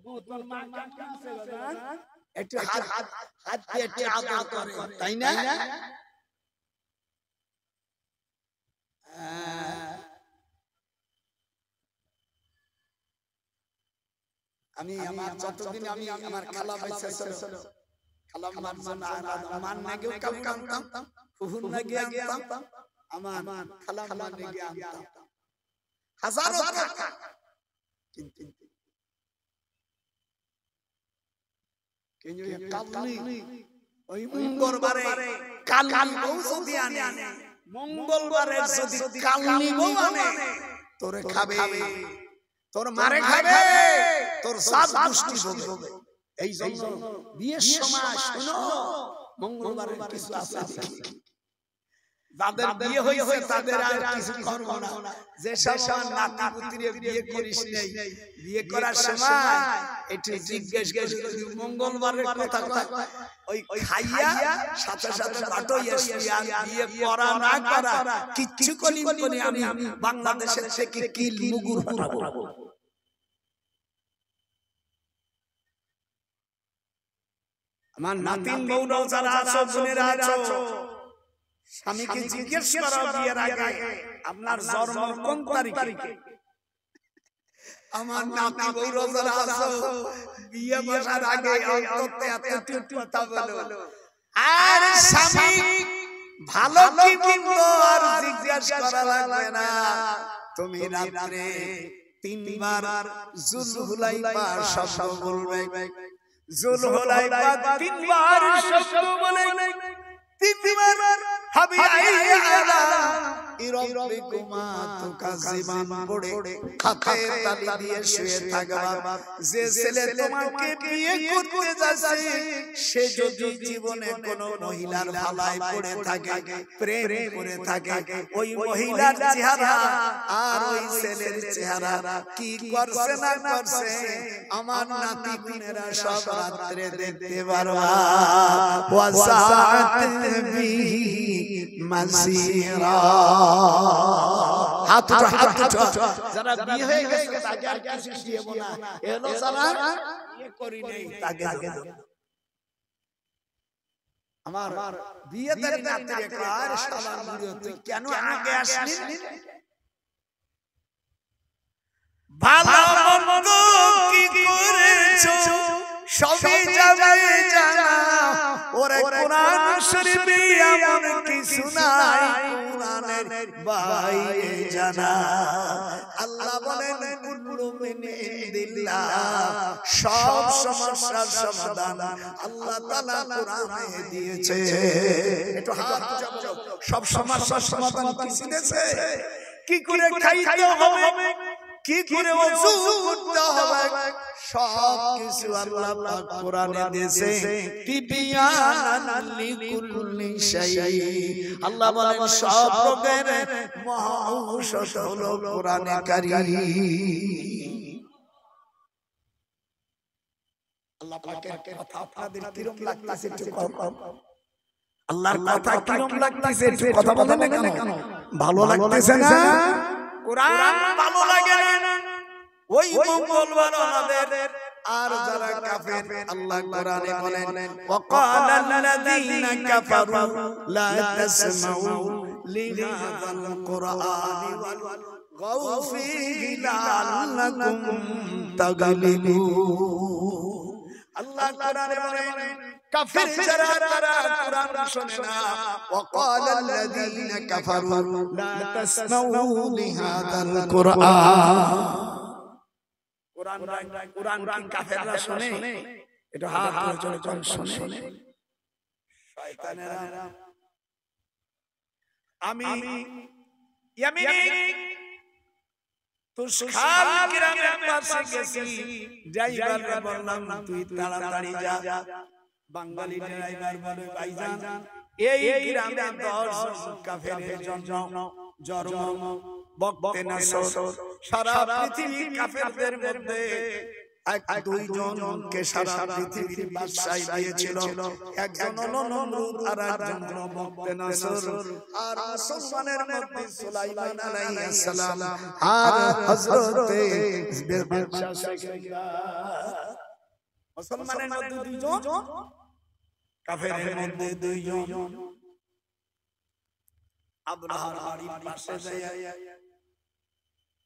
বউ, তোর মা কেমন আছে বাবা, একটু হাত হাত দিয়ে একটু আদর করে, তাই না? আমি আমার যতদিন আমি আমার খালা বাইসা ছিল, খালা মান না গেও কাম কামতাম, ফুহুন না গিয়ে আনতাম, আমার খালা মান না গিয়ে আনতাম হাজারো টাকা। কিন্তু কালনি ওই মঙ্গলবারে কালনি বউ যদি আনে, মঙ্গলবারে যদি কালনি বউ আনে তোরে খাবে, তোর মারে খাবে, তোর সাত গোষ্ঠী ভোগে। এই জন্য বিয়ের সময় শুনো মঙ্গলবারে কিছু আছে, যাদের বিয়ে হয়েছে তাদের আর কিছু করব না। যে সব নাতি পুত্রে বিয়ে করিস নাই, বিয়ে করার সময় একটু জিজ্ঞেস করে মঙ্গলবারের কথা ওই খাইয়া সাথে সাথে বাটইয়া বিয়ে করা না করা কিচ্ছু করি আমি বাংলাদেশের থেকে কিল মুগুর হটাবো। আমার নাতিন বউরাও যারা আছো, বোনেরা আছো, স্বামীকে জিজ্ঞেস করা বিয়ের আগে আপনার জন্ম কোন তারিখে। আমার নাতি বউরাও যারা আছো, বিয়ে বসার আগে অন্তত এতটুকু কথা বলো। আর স্বামী ভালো কি মন্দ আর জিজ্ঞেস করা লাগবে না। তুমি রাতে 3 বার যুলহুলাইফা শব্দ বলবে, যুলহুলাইফা 3 বার শব্দ বলে, 3 বার হাবিয়াই আলা ইরাব্বিকুমা তুকাযিবান পড়ে হাতে তালি দিয়ে শুয়ে থাকবা। যে ছেলে তোমাকে বিয়ে করতে যাচ্ছে সে যদি জীবনে কোনো মহিলার ভালায় পড়ে থাকে, প্রেম করে থাকে, ওই মহিলার চেহারা আর ওই ছেলের চেহারা কি করছে না করছে আমার নাতি বোনেরা সব রাতে দেখতে পারবা। ওয়াসাআত বিহি মাসিরা। হাত উঠো যারা বিয়ে হয়ে গেছে তাকে আর কিছু দিও না, এলো যারা বিয়ে করি নাই তাকে আগে দাও। আমার বিয়েতে নাতির একবার সালাম দিও, তুই কেন আগে আসলি? ভালো মন্দ কি করেছো সবই যাবে জানা, ওরে কোরআন শরীফে এমন কিছু নাই কোরআনের বাইরে জানা। আল্লাহ বলেন কুল্লু মিন ইনদিল্লাহ, সব সমস্যার সমাধান আল্লাহ তাআলা কোরআনে দিয়েছে। একটু হাত উঠাও, সব সমস্যার সমাধান কি দিয়েছে? কি করে খাইতে হবে, কি করে ওযু করতে হবে, সব কিছু আল্লাহ পাক কোরআনে দিয়েছে। তিবিয়ানান লিকুল্লি শাই। আল্লাহ বলেন সব রোগের মহা ঔষধ হলো কোরআনে কারীম। আল্লাহ পাকের কথা আপনাদের কিরকম লাগতেছে একটু কম? আল্লাহর কথা কিরকম লাগতেছে একটু কথা বলেন না কেন? ভালো লাগতেছে না? কোরআন ভালো লাগে না? ওই মঙ্গলবার আমাদের আর যারা কাফের, আল্লাহ কোরআনে বলেন ওয়াকালাল্লাযীনা কাফারু লা তাসমাউ লিহাযাল কুরআনি ওয়ালগাউ ফীহি লাআল্লাকুম তাগলিবুন। আল্লাহ কোরআনে বলেন কাফের যারা তারা কোরআন শোনে না। ওয়াকালাল্লাযীনা কাফারু লা তাসমাউ লিহাযাল কুরআন। কোরআন কি কাফেররা শোনে? এটা হাত তুলে কোন শোনে? শয়তানেরা। আমি ইয়ামিনী তুশখাল গ্রামের পাশে গেছি, ড্রাইভারকে বললাম তুই তাড়াতাড়ি যা। বাঙালি ড্রাইভার বলে ভাইজান এই গ্রামে 10 কাফেরের জন্য জন্ম বক্তে নাসর, সারা পৃথিবী কাফেরদের মধ্যে 1-2 জনকে সারা পৃথিবীর বাদশাহ দিয়েছিল। একজন হলো নমরুদ আর একজন হলো বক্তে নাসর। আর মুসলমানের মধ্যে সুলাইমান আলাইহিস সালাম আর হযরতে বাদশাহ সেকেন্দার। মুসলমানের মধ্যে 2 জন, কাফেরের মধ্যে 2 জন। আব্রাহার বাড়ির পাশে যায়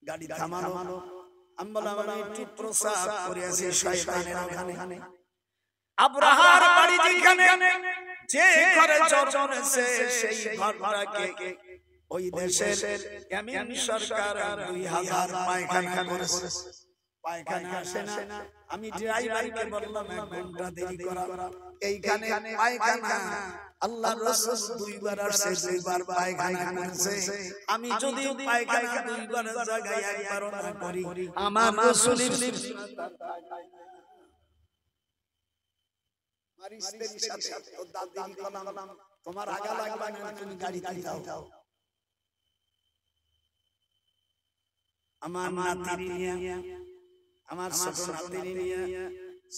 গাড়ি থামানো। আমি বললাম আমি একটু প্রসাব করে আসি শয়তানের ওখানে। আব্রাহার বাড়ি যেখানে, যে ঘরে জন আছে সেই ঘরটাকে ওই দেশের ইয়ামিন সরকার 2000 পায়খানা করেছে। পায়খানা আসে না। আমি ড্রাইভারকে বললাম 1 ঘন্টা দেরি করা। এইখানে পায়খানা আল্লাহর রাসূল 2 বার আসছে, 2 বার পায়খানা করেছে। আমি যদি পায়খানা 2 বারের জায়গায় একবারও না করি, আমার রাসূলের আমার স্ত্রীর সাথে ও দাদি বললাম তোমার আগা লাগবে না, তুমি গাড়িতে যাও। আমার নাতি নিয়ে, আমার ছোট নাতি নিয়ে,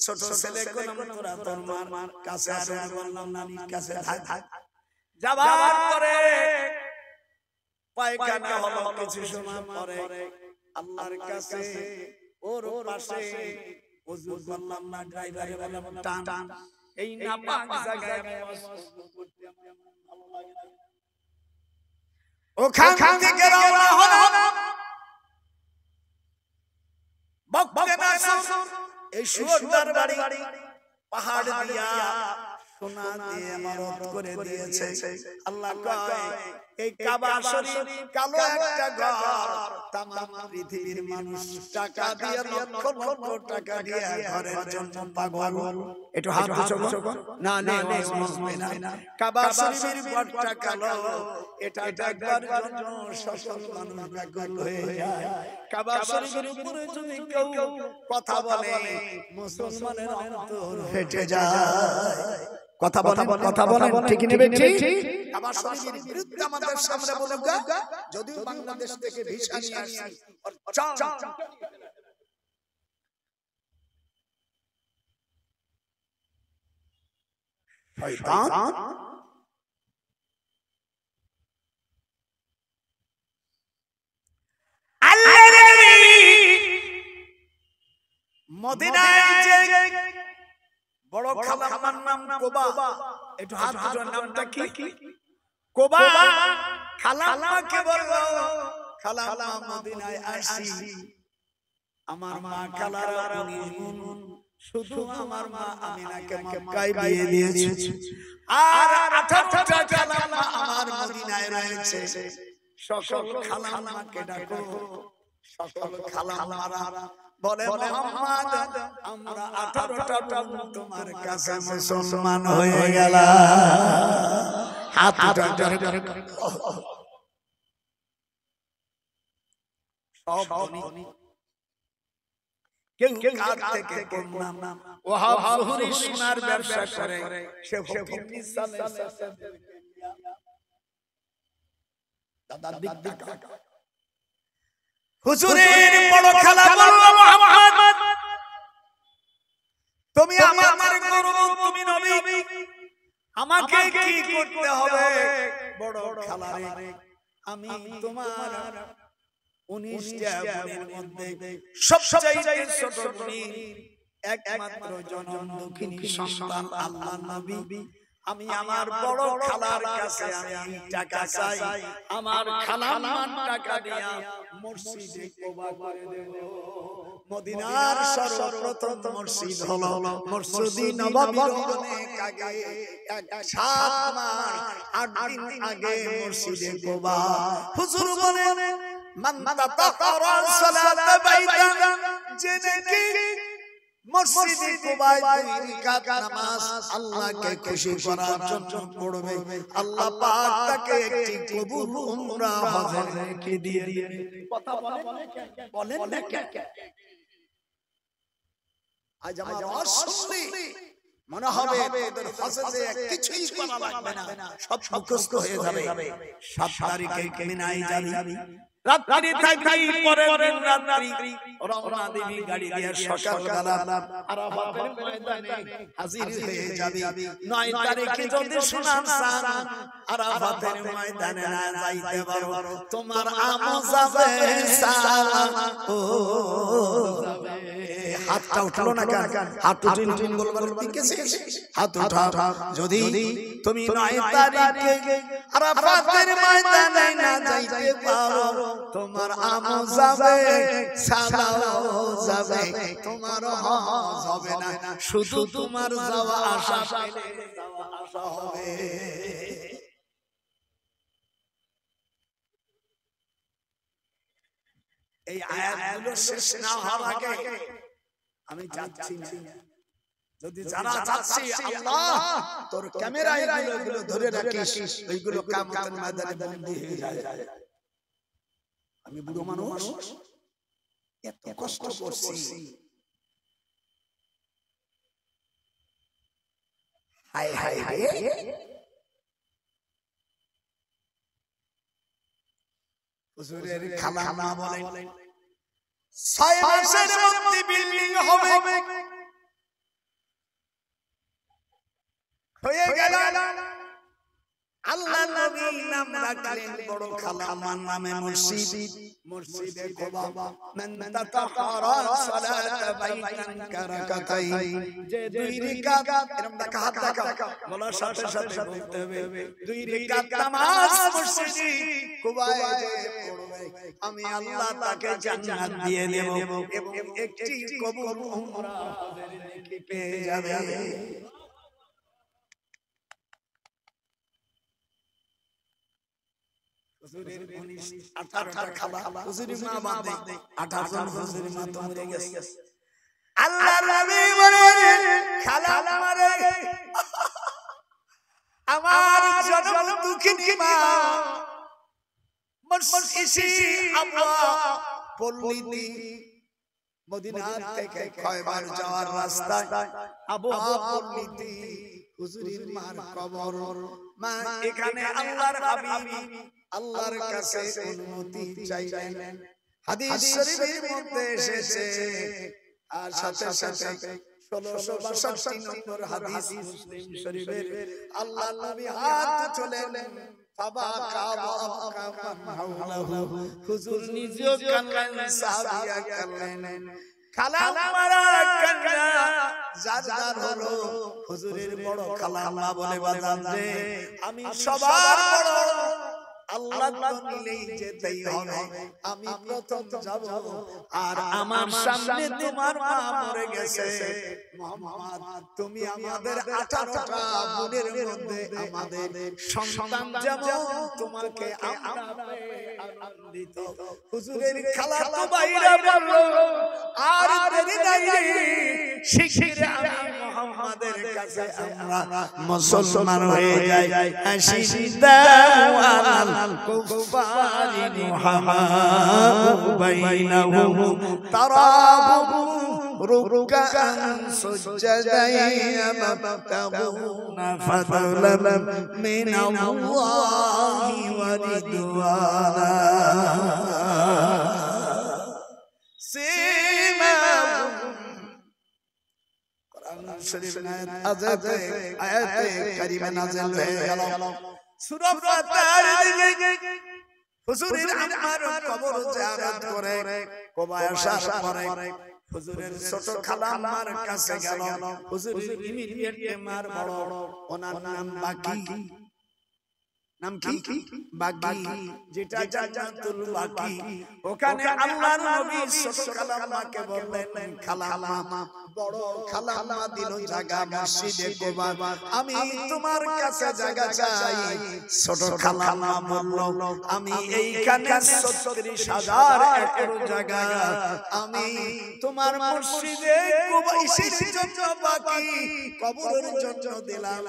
ছোট ছেলে কলম তোরা তোর মার কাছে আসে। বললাম নানির কাছে থাক। যাবার পরে পায়খানা হলো কিছু সময় পরে আল্লাহর কাছে ওর পাশে ওযু করলাম না। ড্রাইভারে বললাম টান। এই নাপাক জায়গায় করতে আমার ভালো লাগে না। ওখান থেকে রওনা হলাম বক্তে নাসর। এই সুরদার বাড়ি পাহাড় দিয়া সোনা দিয়ে ইমারত করে দিয়েছে। আল্লাহ কয় এই কাবা শরীফ কালো একটা ঘর, তামাম পৃথিবীর মানুষ টাকা দিয়ে লক্ষ লক্ষ টাকা দিয়ে ঘরের জন্য পাগল। একটু হাত উঁচু কর। না না না, কাবা শরীফের ঘরটা কালো, এটা দেখবার জন্য সকল মানুষ পাগল হয়ে যায়। কাবা শরীফের উপরে যদি কেউ কথা বলে মুসলমানের অন্তর ফেটে যায়। কথা বলেন ঠিক নেবে ঠিক। কাবা শরীফের বিরুদ্ধে আমাদের সামনে বলুগা, যদিও বাংলাদেশ থেকে ভিসা নিয়ে আসি শয়তান। মদিনায় যে বড় খালাম্মার নাম কোবা, একটু হাত দুটোর নামটা কি? কোবা। খালাম্মাকে বললো খালাম্মা মদিনায় আসি, আমার মা খালারা 19 গুণ, শুধু আমার মা আমিনাকে মক্কায় বিয়ে দিয়েছে। আর 18টা খালাম্মা আমার মদিনায় রয়েছে। সকল খালাম্মাকে ডাকো। সকল খালাম্মারা বলে মুহাম্মদ আমরা 18টা তোমার কাছে মুসলমান হয়ে গেলাম। হাত উঠাও। সব ধনী কেউ কার থেকে কম না ওয়াহাব জোহরি সোনার ব্যবসা করে সে ফকির নিসালে দাদার দিক টাকা হুজুরের বড় খালা বলল মুহাম্মদ তুমি আমার গুরু তুমি নবী আমাকে কি করতে হবে বড় খালারে আমি তোমার 19টা বোনের মধ্যে সবচেয়ে ছোট বোন একমাত্র জনম দুঃখিনী সন্তান আল্লাহর নবী আমি আমার বড় খালার কাছে আমি টাকা চাই আমার খালার টাকা দিয়া মসজিদে কোবা করে দেব মদিনার সর্বপ্রথম মসজিদ হলো মসজিদে নববীর অনেক আগে 7 মাস 8 দিন আগে মসজিদে কোবা হুজুর বলেন মান তাতারা সালাত বাইতা জেনে মসজিদে কোবায় 2 রাকাত নামাজ আল্লাহকে খুশি করার জন্য পড়বে আল্লাহ পাক তাকে একটি কবুল উমরা হজে রেখে দিয়ে কথা বলেন না কেন আজ আমার অসুন্নি মনে হবে তোদের হজে কিছুই করা লাগবে না সব মুখস্থ হয়ে যাবে 7 তারিখে মিনায় যাবি রাত্রি থাকবি পরের দিন রাত্রি রওনা দিবি গাড়ি দিয়ে সকালবেলা আরাফাতের ময়দানে হাজির হয়ে যাবি 9 তারিখে যদি শুনান সান আরাফাতের ময়দানে না যাইতে পারো তোমার আমল যাবে সালাম ও যাবে হাতটা উঠলো না কেন হাত উঠিয়ে নতুন বলবার দিকেছে হাত উঠা যদি তুমি 9 তারিখে আরাফাতের ময়দানে না যাইতে পারো তোমার আমল যাবে সালাম যাবে তোমার হজ হবে না শুধু তোমার যাওয়া আসা হবে এই আয়াতগুলো শেষ না হওয়ার আগে আমি যাচ্ছি না যদি জানা যাচ্ছি আল্লাহ তোর ক্যামেরায় এগুলো ধরে রাখিস এইগুলো কিয়ামতের ময়দানে বন্দী হয়ে যায় আমি বুড়ো মানুষ এত কষ্ট করছি হায় হায় হায় হুজুরের খালা মা বলেন 6 মাসের মধ্যে বিল্ডিং হবে হয়ে গেল আল্লাহ নবী নাম রাখলেন বড় খালা আমার নামে মসজিদে কোবা মান তাতাহারা সালাত বাইতান কারাকাতাই যে 2 রাকাত এরকম দেখা হাত দেখা বলার সাথে সাথে বলতে হবে 2 রাকাত নামাজ মসজিদে কোবায় যে পড়বে আমি আল্লাহ তাকে জান্নাত দিয়ে দেব এবং একটি কবুল উমরা পেয়ে যাবে হুজুরের 18টা খালা হুজুরের মা বাদ 18 জন হুজুরের মা তো মরে গেছে আল্লাহ নবী বলেন খালা আমারে আমার জনম দুঃখিনী মা মসজিদে আব্বা পল্লীতে মদিনা থেকে খয়বার যাওয়ার রাস্তায় আবওয়া পল্লীতে হুজুরের মার কবর মা এখানে আল্লাহর হাবিব আল্লাহর কাছে অনুমতি চাইলেন হাদিস শরীফের মধ্যে এসেছে আর সাথে সাথে 1662 নম্বর হাদিস মুসলিম শরীফের আল্লাহ নবী হাত তুললেন ফাবাকা ওয়া হাওলাহু হুজুর নিজেও কাঁদলেন সাহাবিয়া কাঁদলেন খালা মারা কান্না জাজার হলো হুজুরের বড় খালা মা বলে বাজান রে আমি সবার বড় আল্লাহ নিলেই যেতেই হবে আমি প্রথম যাব আর আমার সামনে তোমার মা মরে গেছে মুহাম্মদ তুমি আমাদের 18টা বোনের মধ্যে আমাদের সন্তান যেমন তোমাকে আমরা আনন্দিত হুজুরের খালাতো ভাইরা বলল আর দেরি নাই শিগগিরই আমি মুহাম্মাদের কাছে আমরা মুসলমান হয়ে যাই আসি দাওয়াল الكفار رحماء بينهم تراهم ركعا سجدا يبتغون فضلا من الله ورضوانا শরীফ আয়াতে কারিমা নাযিল হয়ে গেল সূরা ফাতিহার হুজুরের আম্মার কবর জিয়ারত করে কোবায় আসার পরে হুজুরের ছোট খালা আম্মার কাছে গেল হুজুরের ইমিডিয়েট মার বড় ওনার নাম বাকি নাম কি বাকি যেটা জান্নাতুল বাকি ওখানে আল্লাহর নবী ছোট খালা আম্মাকে বললেন খালা আম্মা বড় খালা আম্মা দিল জায়গা মসজিদে কোবা আমি তোমার কাছে জায়গা চাই ছোট খালা আম্মা বলল আমি এইখানে ৩৬,০০০ একর জায়গা আমি তোমার মসজিদে কোবা ইসির জন্য বাকি কবরের জন্য দিলাম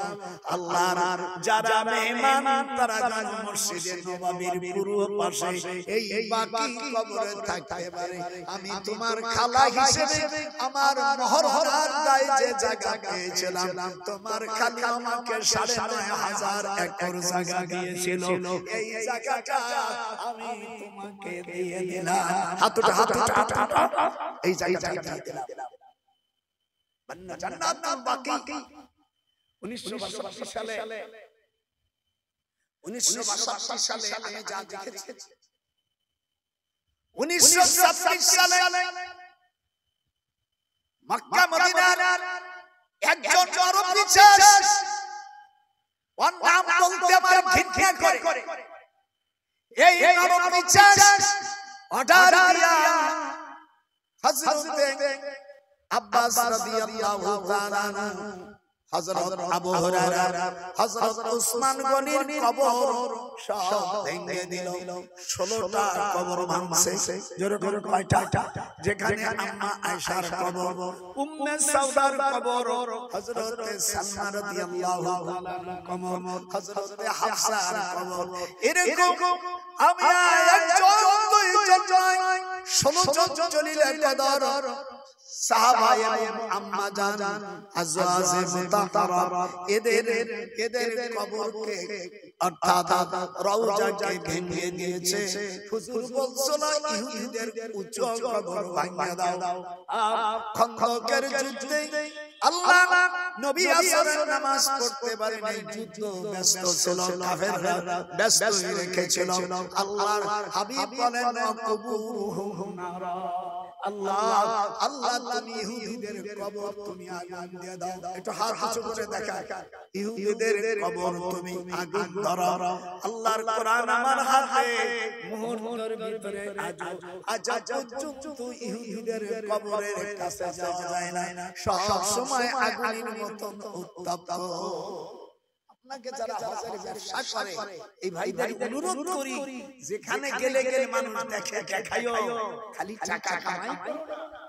আল্লাহর যারা মেহমান তারা যেন মসজিদে নববীর পূর্ব পাশে এই বাকি কবরে থাকতে পারে আমি তোমার খালা হিসেবে আমার মহরহার দায় যে জায়গা পেয়েছিলাম তোমার খালা আমাকে ৯,৫০০ একর জায়গা দিয়েছিল এই জায়গাটা আমি তোমাকে দিয়ে দিলাম হাতটা এই জায়গাটা দিয়ে দিলাম জান্নাতুল বাকি ১৯৬২ সালে ১৯৬২ সালে আমি যা দেখেছি ১৯২৬ সালে মক্কা মদিনার একজন আরব বিশ্বাস ওর নাম বলতে আমার ঘৃণা করে এই আরব বিশ্বাস অর্ডার দিয়া হযরত আব্বাস রাদিয়াল্লাহু তাআলা হযরত আবু হুরায়রা হযরত উসমান গনির কবর সব ভেঙে দিল ১৬টা কবর ভাঙছে জোরে করে কয়টা যেখানে আম্মা আয়েশার কবর উম্মে সাউদার কবর হযরত সালমা রাদিয়াল্লাহু তাআলা কবর হযরত হাফসার কবর এরকম আমি একজন দুইজন নয় ১৬ জন জলিলের কদর সাহাবায়ে এবং আম্মা জান আজওয়াজে মুতাহহারাত এদের কবরকে অর্থাৎ রওজাকে ভেঙে দিয়েছে হুজুর বলছিল ইহুদিদের উচ্চ কবর ভাঙিয়ে দাও খন্দকের যুদ্ধে আল্লাহ নবী আসরের নামাজ পড়তে পারে নাই যুদ্ধ ব্যস্ত ছিল কাফেররা ব্যস্ত রেখেছিল আল্লাহর হাবিব বলেন কুবুরুহুম নারা আল্লাহ তুমি ইহুদিদের কবর তুমি আগুন দিয়ে দাও একটু হাত উঁচু করে দেখা ইহুদিদের কবর তুমি আগুন ধরো আল্লাহর কোরআন আমার হাতে মুহূর্তের ভিতরে আজ পর্যন্ত ইহুদিদের কবরের কাছে যাওয়া যায় না সব সময় আগুনের মতো উত্তপ্ত আপনাকে যারা হজের ব্যবসা করে এই ভাইদের অনুরোধ করি যেখানে গেলে মানুষ দেখে দেখাইও খালি টাকা কামাই করো না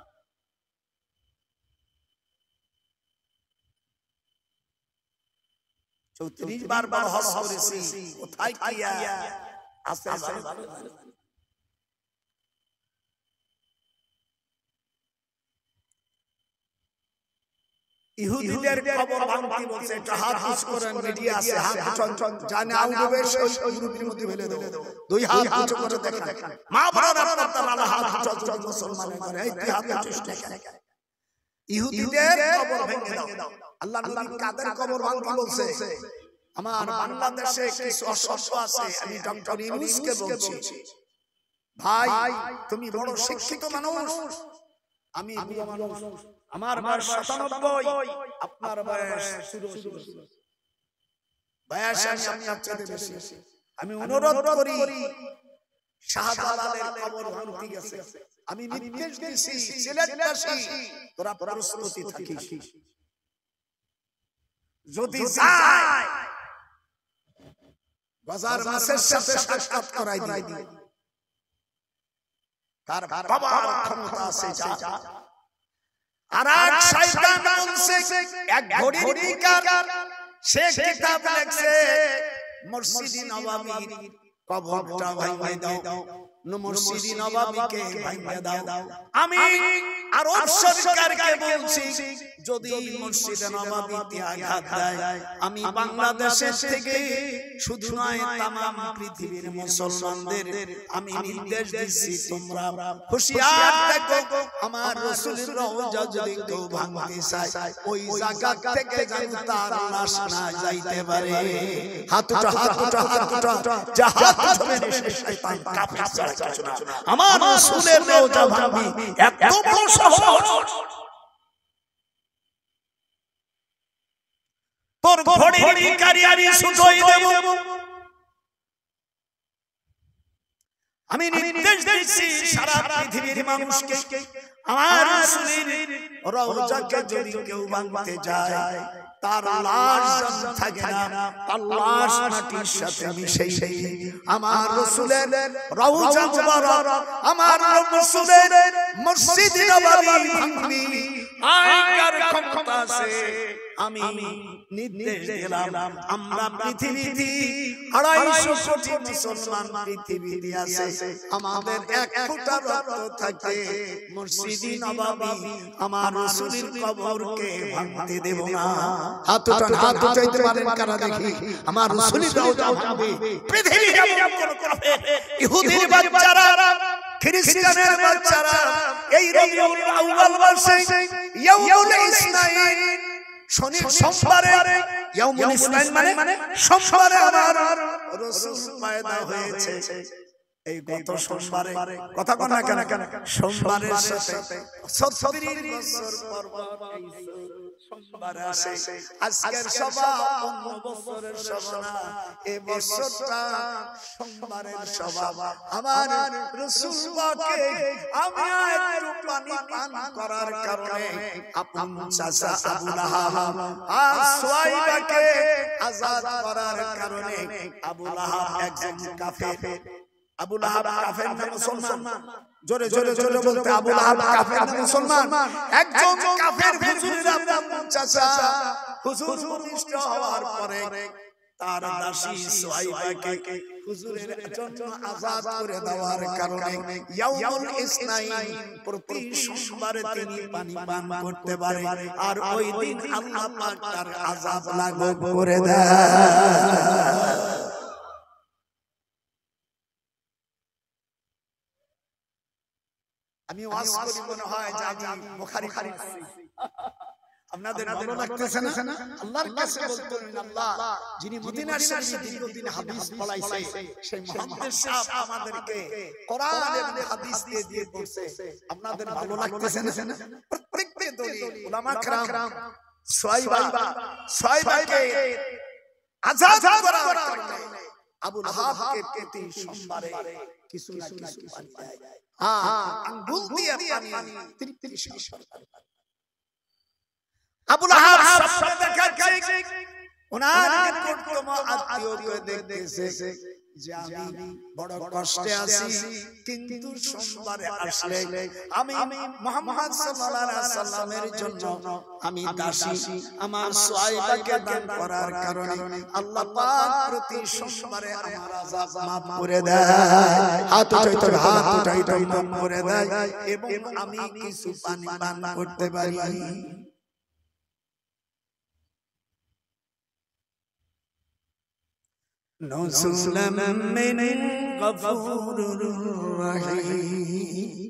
৩৪ বার হজ করেছি কোথায় কিয়া আস্তে আস্তে ইহুদিদের কবর ভাঙতে বলছে একটা হাত উঁচু করে মিডিয়া আছে হাত চঞ্চল জানে আউবে সেই গ্রুপের মধ্যে ফেলে দাও দুই হাত উঁচু করে দেখা মা বড়রা আপনারা হাত চঞ্চল মুসলমান করে এই দুই হাত চেষ্টা করে ইহুদিদের কবর ভেঙে দাও আল্লাহ নবী কাদের কবর ভাঙতে বলছে আমার বাংলাদেশে কিছু অসভ্য আছে আমি ডক্টর ইউনূসকে বলছি ভাই তুমি বড় শিক্ষিত মানুষ আমি বুড়ো মানুষ আমার বয়স ৯৭ আপনার বয়স ৮৪ বয়স আমি আপনার চেয়ে বেশি আমি অনুরোধ করি শাহজালালের কবর ভাঙতে গেছে আমি নির্দেশ দিয়েছি সিলেটবাসী তোরা প্রস্তুতি থাকিস যদি যায় বাজার মাসের সাথে সাক্ষাৎ করাই দিই কার বাবার ক্ষমতা আছে যা আর এক শয়তান বলছে এক ঘড়ির বিকার সে কিতাব লেখছে মসজিদে নববীর কবরটা ভাঙিয়ে দাও, মসজিদ নববীকে ভাঙিয়ে দাও। আমি আর সরকারকে বলছি, যদি মসজিদ নববীতে আঘাত দেয়, আমি বাংলাদেশের থেকে শুধু নয় তামাম পৃথিবীর মুসলমানদের আমি নির্দেশ দিচ্ছি, তোমরা হুঁশিয়ার থাকো, আমার রাসূলের রওজা যদি কেউ ভাঙতে চায়, ওই জায়গা থেকে যেন তার লাশ না যাইতে পারে। হাত উঠা, হাত উঠা, হাত উঠা, যা হাত উঠবে শয়তান কাফের ছাড়া কিছু না। আমার রাসূলের রওজা ভাঙবি এত বড় সাহস, তোর ঘড়ির কারিয়ারি শুধুই দেব। আমি নির্দেশ দিচ্ছি সারা পৃথিবীর মানুষকে, আমার রাসূলের রওজাকে যদি কেউ ভাঙতে যায়, তার লাশ যেন থাকে না, তার লাশ মাটির সাথে মিশে আমার রাসূলের রওজা মুবারক, আমার রাসূলের মসজিদ নববী ভাঙবি। আইকার ক্ষমতা আছে, আমি নির্দেশ দিলাম। আমরা পৃথিবীতে 250 কোটি মুসলমান পৃথিবীতে আছে, আমাদের এক ফোঁটা রক্ত থাকে মসজিদ নববী আমার রাসূলের কবরকে ভাঙতে দেব না। হাত উঠান, হাত উঠাইতে পারেন কারা দেখি, আমার রাসূলের রওজা ভাঙবে। পৃথিবীর এমন কোন কাফের, ইহুদির বাচ্চারা, খ্রিস্টানের বাচ্চারা এই রবিউল আউয়াল মাসে ইয়াউমুল ইসনাইন, সোমবারে, ইয়াউমুল ইসনাইন মানে সোমবারে আমার রাসূল পয়দা হয়েছে। এই গত সোমবারে, কথা কোন না কেন, সোমবারের সাথে 70 বছর পর সোমবার আসে। আজকের সভা অন্য বছরের সভা না, এই বছরটা সোমবারের সভা। আমার রাসূল পাকে আমি একটু পানি পান করার কারণে আপন চাচা আবু লাহাব আর সুয়াইবাকে আযাদ করার কারণে, আবু লাহাব একজন কাফের। আবু লাহাব কাফের না মুসলমান? জোরে জোরে জোরে বলতে, আবু লাহাব কাফের না মুসলমান? একজন কাফের হুজুরের আপন চাচা, হুজুর ভূমিষ্ঠ হওয়ার পরে তার দাসী সুয়াইবাকে হুজুরের জন্য আযাদ করে দেওয়ার কারণে ইয়াউমুল ইসনাইন প্রতি সোমবারে তিনি পানি পান করতে পারে, আর ওই দিন আল্লাহ পাক তার আযাব লাগু করে দেয়। আমি ওয়াজ করি মনে হয় যে আমি বুখারী পড়ছি, আপনাদের ভালো লাগতেছে না? আল্লাহর কাছে বলতেন, আল্লাহ যিনি মদিনা শরীফে দীর্ঘদিন হাদিস পড়াইছে, সেই মুহাম্মদ সাহেব আমাদেরকে কোরআন এবং হাদিস দিয়ে পড়ছে, আপনাদের ভালো লাগতেছে না? প্রত্যেকটা দলিল উলামা کرام সুয়াইবাকে আযাদ করার কারণে আবু লাহাবকে প্রতি সোমবারে কিছু না কিছু পানি দেয়। আঙ্গুল দিয়ে পানি তৃপ্তি সরকার। আবু লাহাব স্বপ্নে দেখাচ্ছে, ওনার নিকটতম আত্মীয়কে দেখতেছে যে আমি বড় কষ্টে আছি, কিন্তু সোমবারে আসলে আমি মুহাম্মদ সাল্লাল্লাহু আলাইহি ওয়াসাল্লামের জন্য আমি দাসী আমার সুয়াইবাকে দান করার কারণে আল্লাহ পাক প্রতি সোমবারে আমার আযাব মাফ করে দেয়। হাত উঠাইতে, হাত উঠাইতে মাফ করে দেয় এবং আমি কিছু পানি পান করতে পারি। নুজুলাম মিন গফুরুর রহিম।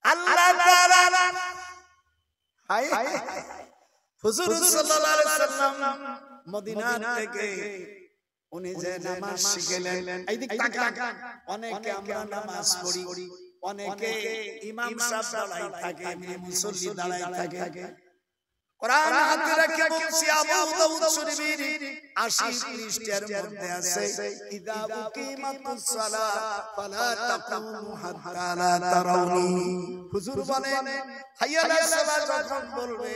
আল্লাহ তাআলা হুজুর সাল্লাল্লাহু আলাইহি ওয়াসাল্লাম মদিনা থেকে উনি যে নামাজ শিখলেন, এইদিক তাকান, অনেকে আমরা নামাজ পড়ি, অনেকে ইমাম সাহেব দাঁড়ায় থাকে, মুসল্লি দাঁড়ায় থাকে। কোরআন হাতে রেখে বলছি, আবু দাউদ শরীফের 80 পৃষ্ঠার মধ্যে আছে, ইযা উকিমাতুস সালাত ফালা তাকুমু হাত্তা লা তারাউনি। হুজুর বলেন, হাইয়া আলাস সালাত যখন বলবে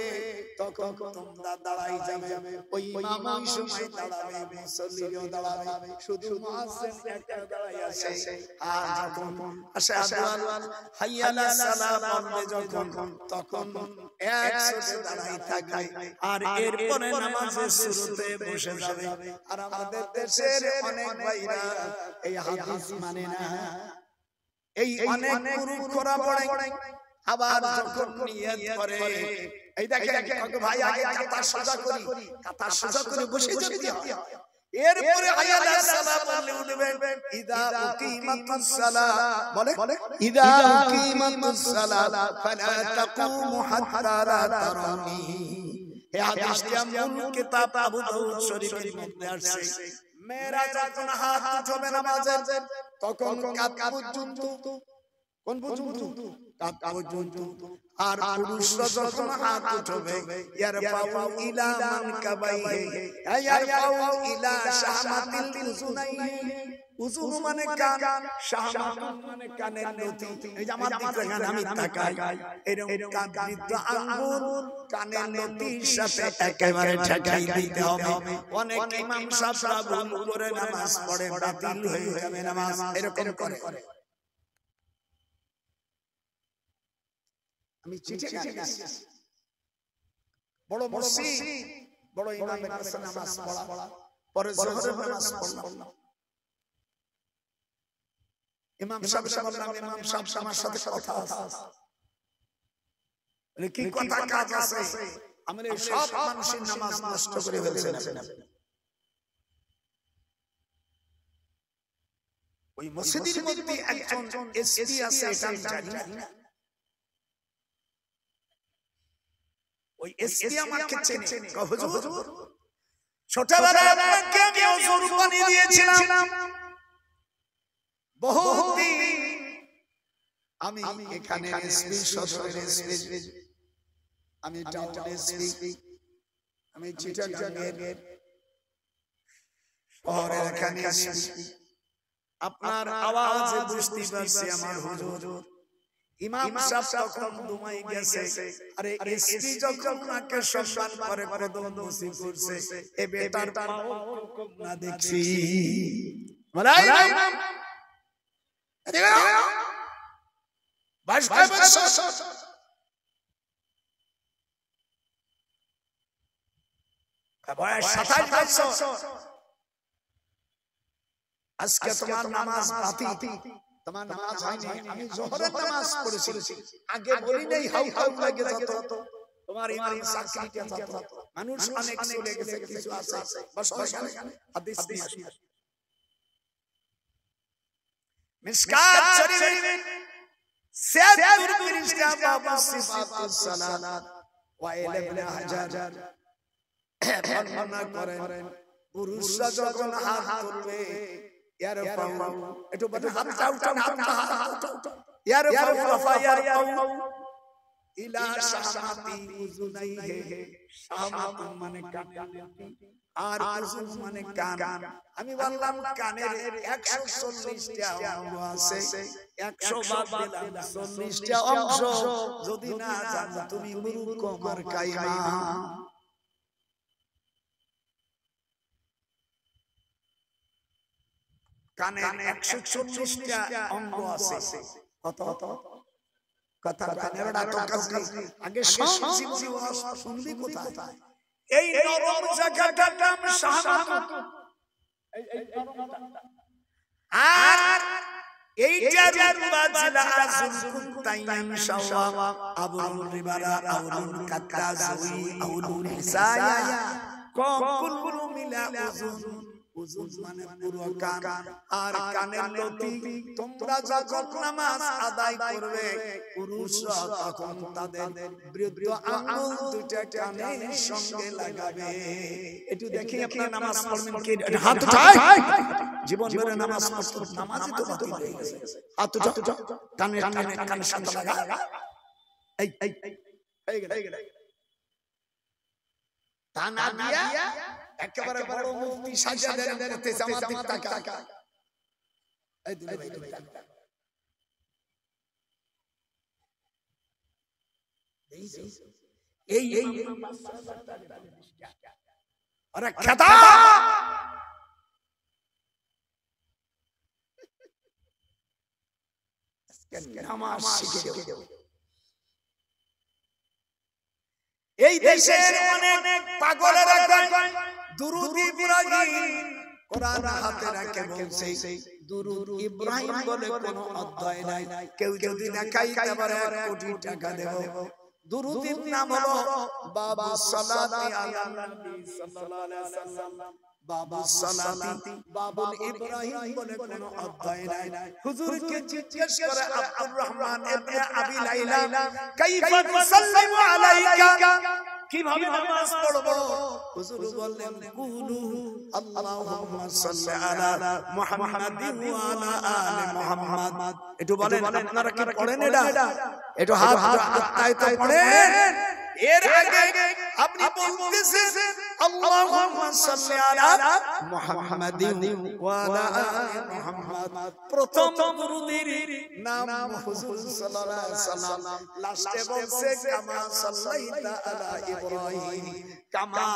তখন তোমরা দাঁড়াই যাবে। ওই ইমাম ওই সময় দাঁড়াবে, মুসল্লিও দাঁড়াবে, শুধু মুয়াজ্জিন একা দাঁড়ায় আছে। আর যখন আশহাদু আল্লা হাইয়া আলাস সালাত বলবে যখন, তখন একসাথে দাঁড়াই থাকবে আর এরপরে নামাজের শুরুতে বসে যাবে। আর আমাদের দেশের অনেক ভাইরা এই হাদিস মানে না, এই অনেক মূর্খরা পড়ে আবার যখন নিয়ত করে এই দেখেন ভাই আগে কাতার সোজা করি, কাতার সোজা করে বসে যেতে হয়। এরপরে আয়ালাস সালাত বলে উঠবেন ইদা উকিমাতুস সালাহ, বলে ইদা উকিমাতুস সালাহ ফালা তাকুমু হাত্তা লা তারানি। এই হাদিসটি আমুল কিতাব আবু দাউদ শরীফের মধ্যে আসছে। মেয়েরা যখন হাত উঠাবে নামাজের তখন কাত পর্যন্ত, কোন পর্যন্ত? কাত পর্যন্ত। আর পুরুষরা যখন হাত উঠাবে ইয়ারফাউ ইলা মানকাবাইহি ইয়ারফাউ ইলা শাহমাতিল উযুনাইহি। উযুন মানে কান, শাহমাত মানে কানের নতি। এই যে আমার দিকে কান আমি তাকাই, এরকম কান বৃদ্ধ আঙ্গুল কানের নতির সাথে একেবারে ঠেকাই দিতে হবে। অনেক ইমাম সাহেবরা ভুল করে নামাজ পড়ে, বাতিল হয়ে যাবে নামাজ, এরকম করে। আমি চিঠি গেছি বড় মসজিদ, বড় ইমামের কাছে নামাজ পড়া, পরে জোহরের নামাজ পড়লাম। ইমাম সাহেব বললাম, ইমাম সাহেব আমার সাথে কথা আছে। কি কথা কাজ আছে? আমরা সব মানুষের নামাজ নষ্ট করে ফেলছেন। ওই মসজিদের মধ্যে একজন এসপি আছে, এটা আমি জানি না। ওই এসপি আমাকে চেনে, হুজুর ছোটবেলায় আপনাকে আমি ওজুর পানি দিয়েছিলাম, বহুদিন আমি এখানে এসপি, সদরের এসপি, আমি টাউন এসপি, আমি চিটাগাংয়ের শহরের এখানে এসপি। আপনার আওয়াজে বুঝতে পারছি আমার হুজুর। ইমাম সাহেব তখন ঘুমাই গেছে, আরে এসপি যখন ওনাকে সম্মান করে কদম বসি করছে, এ বেটার পাও না দেখছি। বলাই ইমাম এদিকে বাস বয়স 27 বছর, আজকে তোমার নামাজ বাতিল, তোমার নামাজ হয়নি। আমি জোহরের নামাজ পড়েছি, আগে বলি নাই হাউ হাউ লাগে যত তোমার ইমাম চাকরিটা যত মানুষ অনেক চলে গেছে, কিছু আছে বস এখানে হাদিস নিয়ে আসি। মিশকাত শরীফের 76 পৃষ্ঠা বাবু সিফাতুস সালাত ওয়াইল ইবনে হাজার বর্ণনা করেন পুরুষরা যখন হাত তুলবে ইয়ারফাউ, একটু বলেন হাতটা উঠান, হাতটা ইয়ারফাউ রাফায়ারফাউ ইলা শাহমাতি উযুনাইহি। শাহমাত মানে কান, আর উযুন মানে কান। আমি বললাম কানের 140টা অঙ্গ আছে, 100 বাদ দিলাম 40টা অংশ। যদি না জানো তুমি মূর্খ মার কাইমা। কানের 140টা অঙ্গ আছে। কত কথা কানের আগে জীবনে শুনবি কোথায়? এই নরম জায়গাটার নাম শাহমাত। আর এইটার বাজলা আযুল তাইয়াম শাওয়া আবুল রিবারা আউলুল কাতাজুই আউলুল হিসায়া কুল্লু মিলা উযুন। উযুন মানে পুরো কান, আর কানের লতি। তোমরা যখন নামাজ আদায় করবে পুরুষরা তখন তাদের বৃদ্ধ আঙ্গুল দুইটা কানের সঙ্গে লাগাবে। একটু দেখি আপনারা নামাজ পড়বেন কি? হাত উঠায় জীবন ভরে নামাজ পড়তে, নামাজই তো বাতিল হয়ে গেছে। হাত উঠা, কানের সাথে লাগা। এই হয়ে গেল টানা দিয়া একেবারে বড় মুফতি সাজা দেন করতে জামাতের টাকা। এই দিন ভাই এই আরে খেদা নামাজ শিখে দাও। এই দেশের অনেক পাগলেরা কয় দুরূদ ইব্রাহিম, কোরআন হাতে রাখে বলছে দুরূদ ইব্রাহিম বলে কোনো অধ্যায় নাই। কেউ যদি দেখাইতে পারে 1 কোটি টাকা দেব। দুরূদের নাম হলো বাবু সালাতি আলা নবী সাল্লাল্লাহু আলাইহি ওয়াসাল্লাম। বাবু সালাতি বাবুল ইব্রাহিম বলে কোনো অধ্যায় নাই। হুজুরকে জিজ্ঞেস করে আব্দুর রহমান ইবনে আবি লাইলা, কাইফা তুসাল্লিমু আলাইকা, কিভাবে নামাজ পড়বো? হুজুর বললেন কুলু আল্লাহুম্মা সাল্লি আলা মুহাম্মাদিন ওয়া আলা আলি মুহাম্মাদ। একটু বলেন আপনারা কি পড়েন এটা? একটু হাত আত্মায় তো পড়েন। এর আগে আপনি বলতেছেন আল্লাহুম্মা সাল্লি আলা মুহাম্মাদিন ওয়া আলা আলি মুহাম্মাদ। প্রথম দুরূদের নাম হুজুর সাল্লাল্লাহু আলাইহি ওয়াসাল্লাম, লাস্টে বলছে কামা সাল্লাইতা আলা ইব্রাহিম। কামা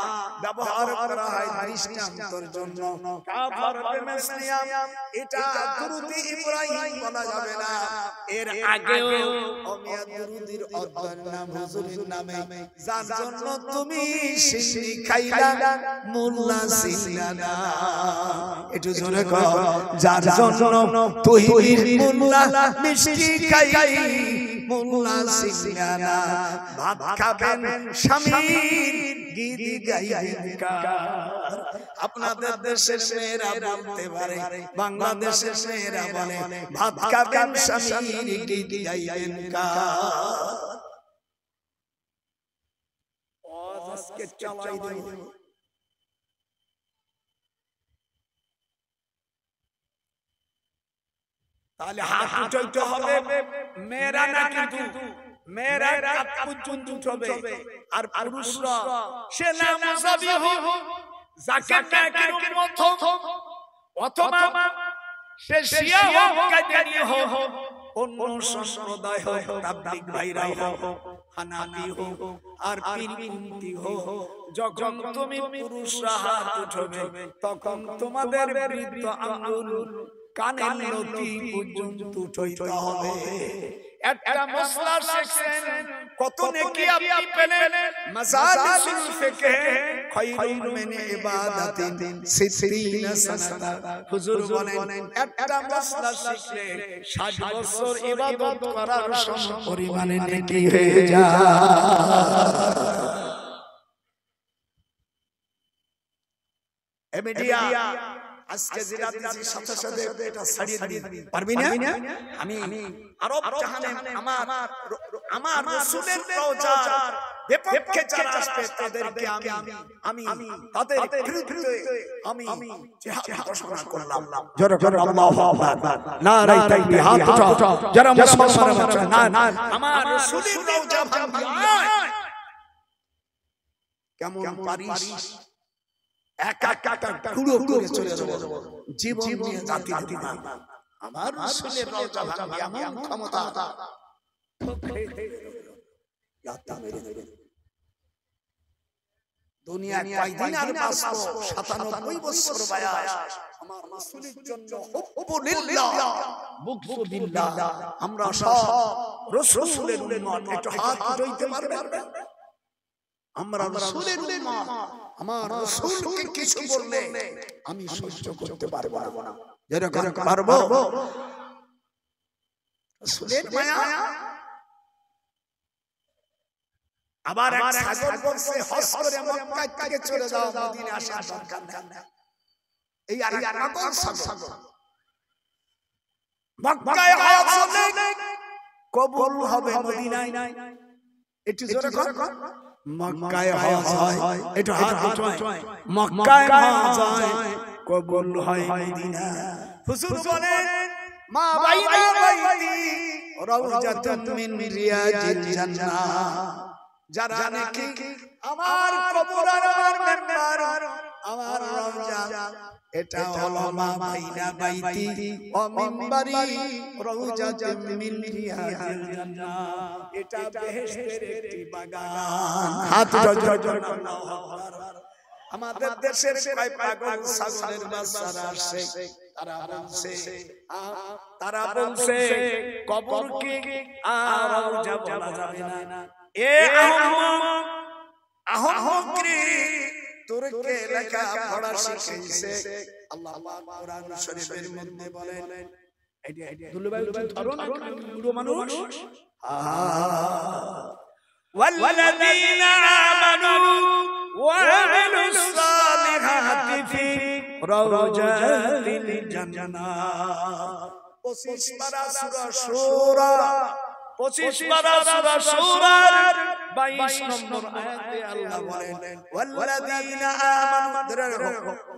ব্যবহার করা হয় দৃষ্টান্তর জন্য, কাফার বেমাসনিয়াম, এটা দুরূদ ইব্রাহিম বলা যাবে না। এর আগেও অমিয়া দুরূদের অধ্যায়ের নাম হুজুরের নামে, যার জন্য তুমি সিন্নি খাইলা মোল্লা সিন্না না। একটু জোরে কও, যার জন্য তহির মোল্লা মিষ্টি খাই মোল্লা সিন্না না। ভাত খাবেন স্বামীর গীত গাইবেন কার? আপনাদের দেশের মেয়েরা বলতে পারে, বাংলাদেশের মেয়েরা বলে ভাত খাবেন স্বামীর গীত গাইবেন কার? আজকে চালাই দেব। তাহলে হাত উঠাইতে হবে, মেয়েরা না, কিন্তু মেয়েরা রাত পর্যন্ত উঠবে, আর পুরুষরা সে নাম মুসাবি হোক, যাকাত নাকির মতো, অথবা সে শিয়া হোক, কাদিয়ানি হোক, অন্য সম্প্রদায় হোক, তাবলীগ ভাইরা হোক, হানাফি হোক, আর পীরপন্থী হোক, যখন তুমি পুরুষরা হাত উঠাবে তখন তোমাদের বৃদ্ধ আঙ্গুল কানের লতি পর্যন্ত উঠাইতে হবে। একটা মশলা শিখছেন, কত নেকি আপনি পেলেন। মাজালিসুল ফিকহ খায়রুম মিন ইবাদাতিন 60 সানাতা। হুজুর বলেন একটা মশলা শিখলে 60 বছর ইবাদত করার সম পরিমাণে নেকি হয়ে যায়। এমিডিয়া আজকে জিরা দিছি সাথে সাথে এটা ছাড়িয়ে দিবি, পারবি না? আমি আরব জাহানে আমার রাসূলের রওজার বিপক্ষে যারা আসবে তাদেরকে আমি তাদের বিরুদ্ধে আমি জিহাদ ঘোষণা করলাম। জোরে জোরে আল্লাহু আকবার, নারে তাকবীর, হাত উঠাও যারা মুসলমান আছেন। না, আমার রাসূলের রওজা ভাঙবি, কেমন পারিস? এক টুকরো করে চলে যাব, জীবন নিয়ে জাতি দিব না। আমার রাসূলের রওজা ভাঙবি, এমন ক্ষমতা দুনিয়া কয়দিন আর বাঁচবো? 97 বছর বয়স। আমার রাসূলের জন্য হুব্বুলিল্লাহ বুগযুলিল্লাহ। আমরা সব রাসূলের উম্মত। একটু হাত উঠাইতে পারবেন? আমরা রাসূলের উম্মত। আমার রাসূলকে কিছু বললে আমি সহ্য করতে পারবো না। যেরকম পারবো রাসূলের মায়া। আবার এক সাগর বলছে হজ করে মক্কা থেকে চলে যাও, মদিনা আসার দরকার নেই। এই আর পাগল সাগর। মক্কায় হজ হলে কবুল হবে মদিনায়। একটু জোরে কর। মক্কায় হজ হয়, একটু হাত উঠায়। মক্কায় হজ হয়, কবুল হয় মদিনা। হুজুর বলেন মা বাইনা বাইতি রাউজাতুন মিন রিয়াজিল জান্নাহ। যারা নাকি আমার কবর আর আমার মিম্বার আমার রওজা, এটা হলো মা বাইনা বাইতি ওয়া মিম্বারি রাউজাতুন মিন রিয়াজিল জান্নাহ। এটা বেহেশতের একটি বাগান। হাত জোরে আল্লাহু আকবার। আমাদের দেশের কয় পাগল ছাগলের বাচ্চারা আসে, তারা বলছে কবরকে আর রওজা বলা যাবে না। এ আহম্মক, আহমকরি তুরকে লেখা পড়া শিখাইছে আল্লাহ পাক কোরআন শরীফের মধ্যে বলেন দুলুভাই ধরো না পুরো মানুষ ওয়াল্লাযীনা আমানু ওয়া আমিলুস সালিহাতি ফি রাওজাতিল জান্নাত 25 পারা সূরা শূরা 25 পারা সূরা শূরার 22 নম্বর আয়াতে আল্লাহ বলেন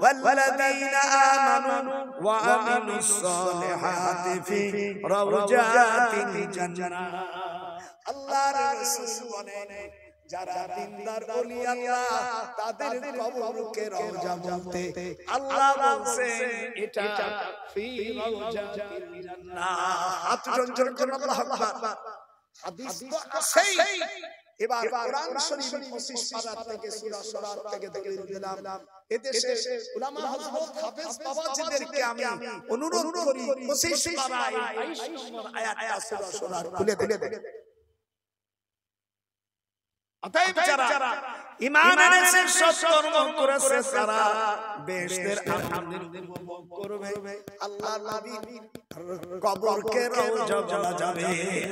ওয়াল্লাযীনা আমানু ওয়া আমিলুস সালিহাতি ফি রাওজাতিল জান্নাত আল্লাহর রাসূল বলেন যারা দিনদার ওলি আল্লাহ তাদের কবরকে রওজা বলতে আল্লাহ বলছেন এটা ফি রাওজাতিল জান্নাহ হাত জোর করে আল্লাহু আকবার হাদিস তো আছেই এবার কোরআন শরীফ 25 পারা থেকে সূরা সূরা থেকে দলিল দিলাম এদেশে উলামা হযরত হাফেজ বাবাজিদেরকে আমি অনুরোধ করি 25 পারা 22 নম্বর আয়াতটা সূরা সূরা খুলে দিলে অতএব যারা ঈমান এনেছে সৎ কর্ম করেছে তারা বেহেশতের আনন্দের উপভোগ করবে আল্লাহর নবীর কবরকে রওজা বলা যাবে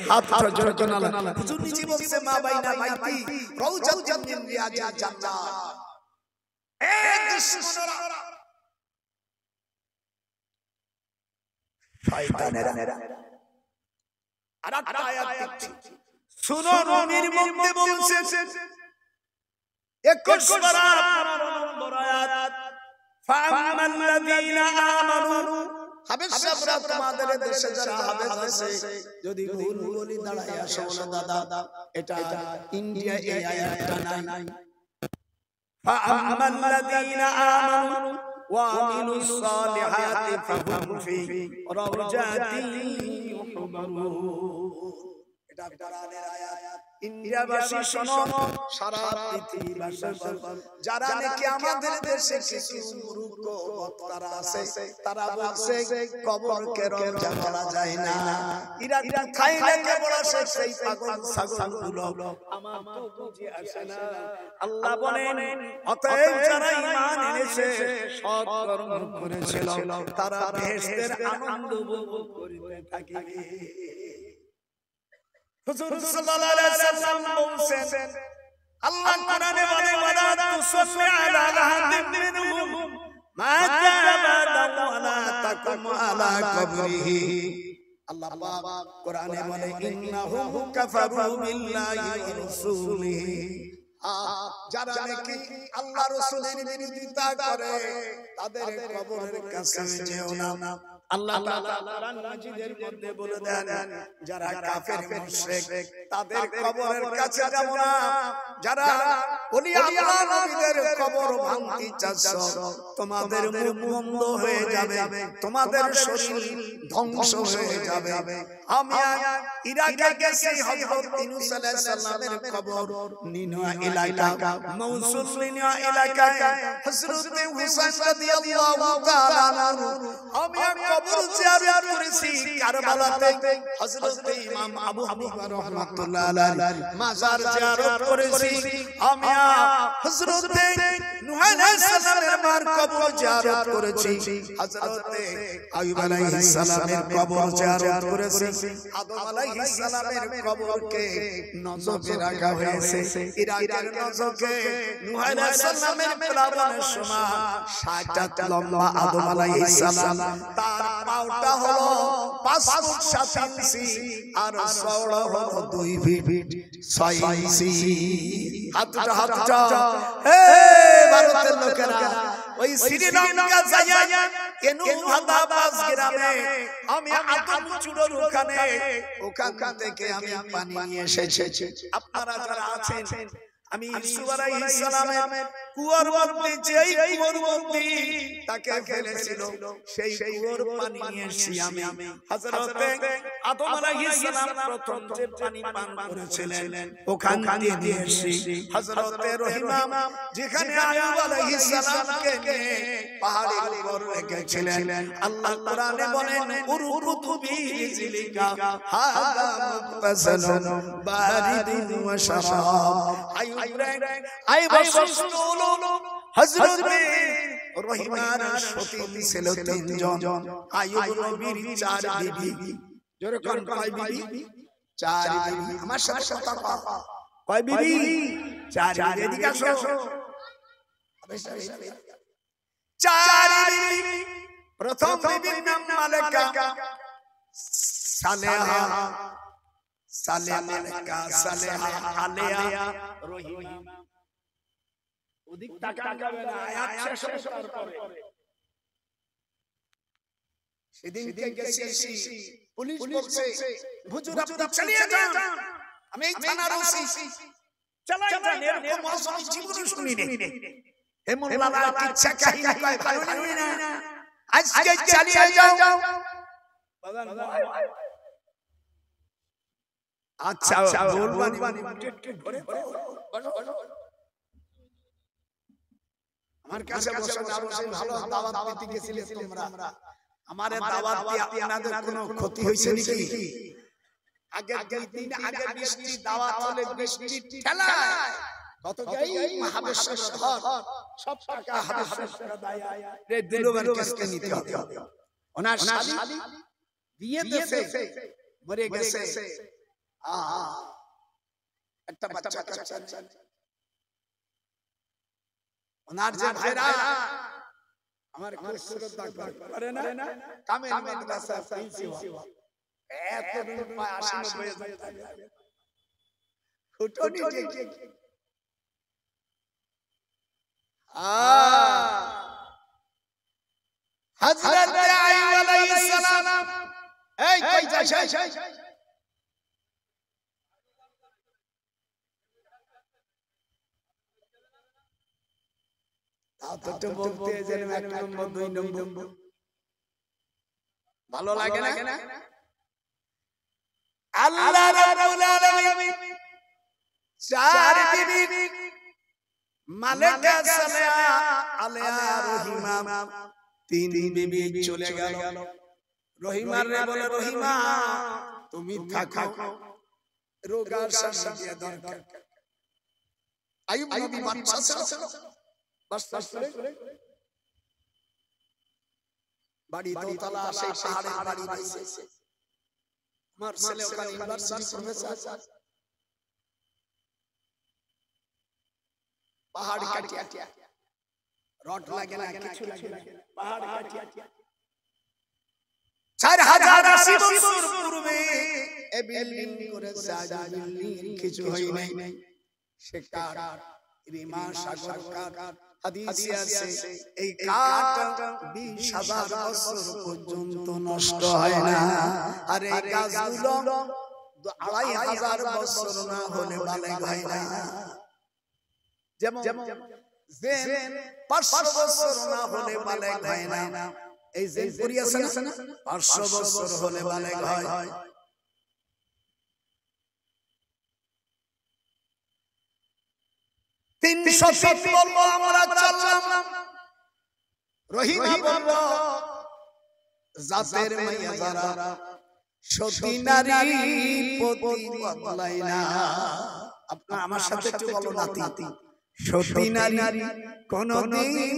হাত জোর করে আল্লাহ হুজুর নিজে বলছে মা বাইনা মাইতি রওজাতুল মিন রিয়াজিল জান্নাত এই দুশমনরা শয়তানেরা আরেকটা আয়াত দেখছি সূরা রুমের মধ্যে বলছে 21 পারা 15 নম্বর আয়াত ফাআমাল্লাযীনা আমানু হাফেজ সাহেবরা তোমাদের দেশে যারা হাফেজ আছে যদি ভুল বলি দাঁড়ায় আসো না দাদা এটা ইন্ডিয়া এই আয়াতটা নাই ফাআমাল্লাযীনা আমানু ওয়া আমিলুস সালিহাতি ফাহুম ফি রাওজাতিন ইউহবারুন এটা কোরআনের আয়াত ইন্ডিয়াবাসী শোনো সারা পৃথিবীবাসী যারা নাকি আমাদের দেশে কিছু মূর্খ বক্তারা আছে তারা বলছে কবরকে রওজা বলা যায় না এরা খাইলে কেবল সেই পাগল ছাগলগুলো আমার তো বুঝি আসে না আল্লাহ বলেন অতএব যারা ঈমান এনেছে সৎ কর্ম করেছিল তারা বেহেশতের আনন্দ উপভোগ করিতে থাকিবে হুজুর সাল্লাল্লাহু আলাইহি ওয়াসাল্লাম বলেন আল্লাহ কোরআনে বলে ওয়ালা তুসাল্লি আলা আহাদিন মিনহুম মাতা বাদা ওয়ালা তাকুম আলা কবরিহি আল্লাহ পাক কোরআনে বলে ইন্নাহুম কাফারু বিল্লাহি ওয়া রাসূলিহি যারা নাকি আল্লাহ রাসূলের বিরোধিতা করে তাদের কবরের কাছে যেও না আল্লাহ তাআলা কোরআন মাজিদের মধ্যে বলে দেন যারা কাফের মুশরিক তাদের কবরের কাছে যাব না যারা ওলি আল্লাহ নবীদের কবর ভাঙতে চাচ্ছো তোমাদের মুখ বন্ধ হয়ে যাবে তোমাদের শরীর ধ্বংস হয়ে যাবে আমি ইরাকে গেছি হযরত ইউনূস আলাইহিস সালামের কবর নিনা এলাকা মৌসুল নিনা এলাকায় হযরত হুসাইন রাদিয়াল্লাহু তাআলা আনহু আমি কবর জিয়ারত করেছি কারবালাতে হযরত ইমাম আবু হানিফা রাহমাতুল্লাহ আলাইহি মাজার জিয়ারত করেছি আমি হযরত নূহ আলাইহিস সালামের মার কবর জিয়ারত করেছি হযরত আইয়ুব আলাইহিস সালামের কবর জিয়ারত করেছি আদম আলাইহিস সালামের কবরকে নজরে রাখা হয়েছে ইরাকের নজরে নূহ আলাইহিস সালামের প্লাবনের সময় 60 টা লম্বা আদম আলাইহিস সালাম তার পাওটা হলো 5 ফুট 7 ইঞ্চি আর চওড়া হলো 2 ফিট 6 ইঞ্চি হাতটা হে ভারতের লোকেরা ওই শ্রীলঙ্কা যাইয়া কেনু হাদাবাস গ্রামে আমি আদম চূড়ার ওখান থেকে আমি পানি নিয়ে এসেছি আপনারা যারা আছেন আমি ইউসুফ আলাইহিস সালামের কুয়ার মধ্যে যেই কুয়ার মধ্যে তাকে ফেলেছিল সেই কুয়ার পানি নিয়ে এসেছি আমি হযরত আদম আলাইহিস সালাম প্রথম যে পানি পান করেছিলেন ওখান দিয়ে দিয়েছি হযরত রহিমা যেখানে আইয়ুব আলাইহিস সালামকে নিয়ে পাহাড়ের উপর রেখেছিলেন আল্লাহ কোরআনে বলেন উরকুতুবি রিজলিকা হাযা মুগতাসালুন বারিদুন ওয়া শারাব আইয়ুব রাসূল হযরত রহিমার সতীন ছিল তিনজন আইয়ুব নবীর চার বিবি জোরে কোন কয় বিবি চার বিবি আমার সাথে কথা কও কয় বিবি চার বিবি এদিকে আসো চার বিবি প্রথম বিবির নাম মালাকা সালেহা মালাকা সালেহা আলিয়া রহিমা ওদিক তাকান যাবে না আয়াত শেষ হওয়ার পরে সেদিন কে গেছি পুলিশ বলছে হুজুর আপনি চালিয়ে যান আমি এই থানার ওসি চালাই যান এরকম মৌসুমী জীবনে শুনিনি হে মোল্লারা কিচ্ছা কাহিনী কয় ভালো না আজকে চালিয়ে যাও আচ্ছা বলবানি ঘরে আমার কাছে বসে ভালো দাওয়াত দিতে গেছিলে তোমরা আমারে দাওয়াত দিয়ে আপনাদের কোনো ক্ষতি হইছে নাকি আগে দুই দিন আগে বৃষ্টি দাওয়াত হলে বৃষ্টি ঠেলায় কত গাই মহাবেশের শহর সব টাকা হাবেশের দায় রে দিলবার কাছে নিতে হবে ওনার শালি দিয়ে দেছে মরে গেছে একটা বাচ্চা কাচ্চা ওনার যে ভাইরা আমার খুব শ্রদ্ধা করে না কামে মাদ্রাসা প্রিন্সিপাল এত দিন পায় 80-90 খুটনি ঠিক হযরত আইয়ুব আলাইহিস সালাম এই কই যাস তো বলতে যেন এক নম্বর দুই নম্বর ভালো লাগে না আল্লাহ রাব্বুল আলামিন চার বিবি মালাকা সালেহা আলিয়া রহিমা তিন বিবি চলে গেল রহিমার রে বলে রহিমা তুমি থাকো রোগার শান্তি দরকার আইয়ুব নবী বাদশা ছিল বাড়ি দোতলা সেই পাহাড়ের বাড়ি বাইছে আমার ছেলে ওখানে ইউনিভার্সিটি প্রফেসর পাহাড় কাটিয়া রড লাগে না কিছু লাগে না পাহাড় কাটিয়া 4080 বছর পূর্বে এ বিল্ডিং করে সাজা বিল্ডিং কিছু হয় নাই সে কাঠ রিমা সাগর কাঠ হাদিসে আছে এই কাঠ 20000 বছর পর্যন্ত নষ্ট হয় না আর এই গাছগুলো 2500 বছর না হলে বালেগ হয় না যেমন 500 বছর না হলে বালেগ হয় না এই যে পুরি আছে না 500 বছর হলে বালেগ হয় 300 ফিট বলবো আমরা চললাম রহিমা বলবো জাতের মাইয়া যারা সতী নারী পতি বদলাই না আপনারা আমার সাথে একটু বলো নাতি সতী নারী কোনদিন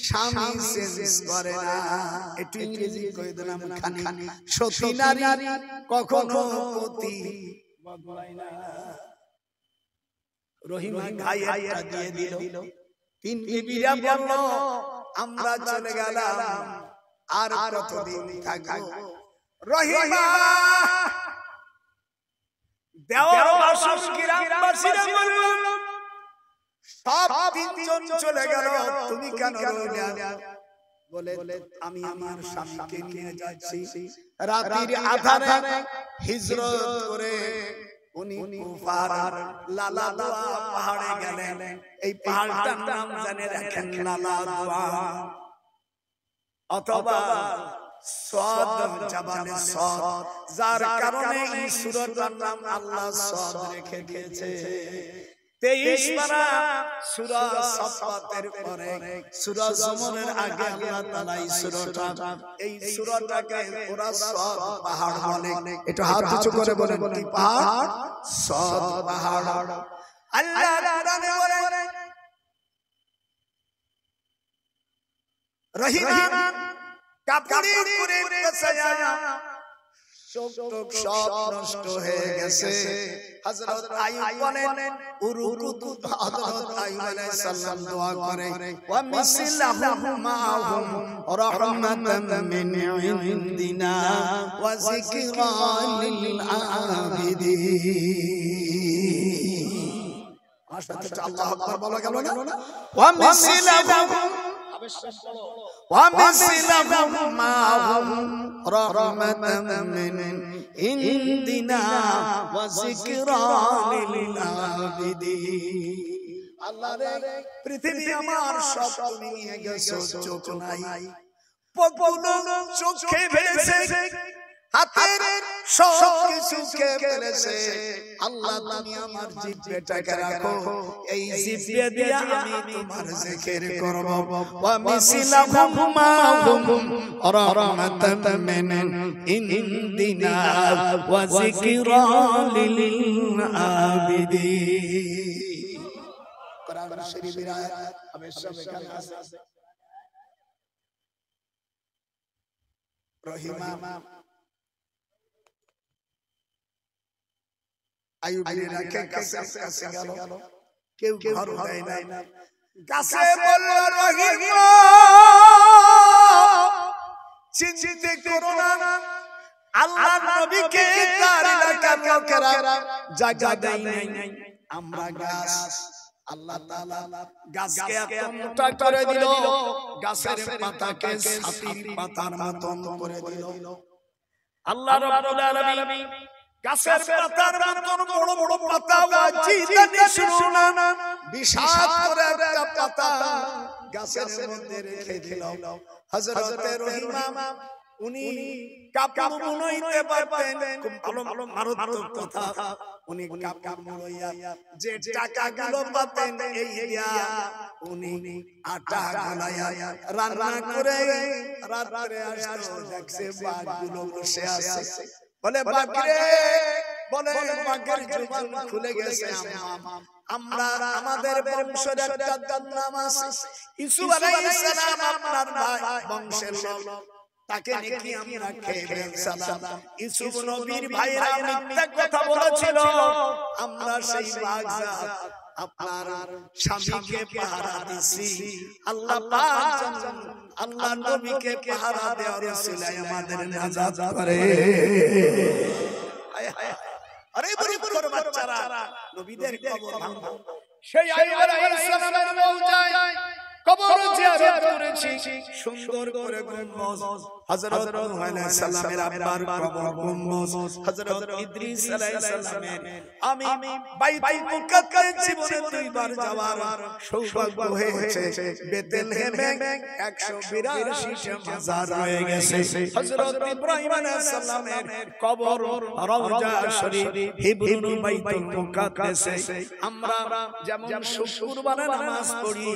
স্বামী চেঞ্জ করে না একটু ইংরেজি কই দিলাম খানি সতী নারী কখনো পতি বদলাই না রহিমা ভাই একটা দিয়ে দিল তিন বিবিরা বলল আমরা চলে গেলাম আর কতদিন থাকবো রহিমা দেওয়ার বাসস গ্রামবাসীরা বলল সব তিনজন চলে গেল তুমি কেন রইলা বলে আমি আমার স্বামীকে নিয়ে যাচ্ছি রাতের আধারে হিজরত করে উনি কুফার লালাদুয়া পাহাড়ে গেলেন এই পাহাড়টার নাম জানে রাখেন লালাদুয়া অথবা সাদ জাবালে সাদ, যার কারণে এই সূরাটার নাম আল্লাহ সাদ রেখে দিয়েছে। 23 পারা সূরা সাফাতের পরে সূরা জুমারের আগে আল্লাহ তাআলা এই সূরাটাকে ওরা সাদ পাহাড় বলে। এটা হাত উঁচু করে বলেন কি পাহাড়? সাদ পাহাড়। আল্লাহ কোরআনে বলে রহিমান কাপুরি করে বাঁচায়া চোখ সব নষ্ট হয়ে গেছে। হযরত আইয়ুব বলেন উরুকুতু, হযরত আইয়ুব আলাইহিস সালাম দোয়া করে ওয়া মিসলাহু মাআহুম রাহমাতাম মিন ইনদিনা ওয়া যিকরা লিল আবিদিন। মাশাআল্লাহ, আল্লাহু আকবার বলা গেল না? ওয়া মিসলাহু وَمِثْلَهُ مَعَهُمْ رَحْمَةً مِّنْ عِندِنَا وَذِكْرَى لِلْعَابِدِينَ। আল্লাহ রে, পৃথিবী আমার সব তুমি নিয়ে গেছো, চোখ নাই, পগুলো চোখে ফেলেছে, হাতের সব কিছুকে ফেলেছে। আল্লাহ তুমি আমার জিহ্বাটাকে রাখো, এই জিহ্বা দিয়ে আমি তোমার জিকির করব। ওয়া মিসলাহু মাআহুম রাহমাতাম মিন ইনদিনা ওয়া যিকরা লিল আবিদিন। কোরআন শরীফের আয়াত অবশ্যই এখানে আছে। রহিমা আইয়ুবের রাখে কাছে গেল, কেউ ঘর দেয় না। গাছে বলল রহিমা চিন্তা করো না, আল্লাহর নবীকে তার এলাকার লোকেরা জায়গা দেয় নাই। আমরা গাছ, আল্লাহ তাআলা গাছকে এত মোটা করে দিল, গাছের পাতাকে ছাতির পাতার মতন করে দিল। আল্লাহ রাব্বুল আলামিন গাছের পাতার মতন বড় বড় পাতা ওয়াজিদানি শুনা বিশাল করে একটা পাতা গাছের মধ্যে রেখে দিল। হযরত রহিমা উনি কাপড় বুনইতে পারতেন, খুব ভালো মারাত্মক কথা। উনি কাপড় বুনইয়া যে টাকাগুলো পাতেন এই দিয়া উনি আটা গোলায়া রান্না করে রাতে আসতো, দেখছে বাঘগুলো বসে আছে। বলে বাঘরে, বলে বাঘের জবান খুলে গেছে। আমরা আমাদের বংশের একটা নাম আছে ইউসুফ আলাইহিস সালাম, আপনার ভাই বংশের লোক, তাকে নাকি আমরা খেয়ে ফেলছিলাম। ইউসুফ নবীর ভাইরা মিথ্যা কথা বলেছিল, আমরা সেই বাঘজাত আপনার স্বামীকে পাহারা দিছি। আল্লাহ পাক আল্লাহ নবীকে পাহারা দেওয়ার উসিলায় আমাদের নাজাত করে। আরে বুড়ো বাচ্চারা নবীদের কবর ভাঙো, সেই আইয়ুব আলাইহিস সালামের মওজায় কবর জিয়ারত করেছি, সুন্দর করে গম্বুজ। হযরত নূহ আলাইহিস সালামের আব্বার কবর গম্বুজ, হযরত ইদ্রিস আলাইহিস সালামের। আমি বাইতুল মুকাদ্দাস জীবনে দুইবার যাওয়ার সৌভাগ্য হয়েছে। বেতেলহেমে 182টা মাজার রয়ে গেছে। হযরত ইব্রাহিম আলাইহিস সালামের কবর রওজা শরীফ হিব্রুল বাইতুল মুকাদ্দাসে। আমরা যেমন শুক্রবারে নামাজ পড়ি,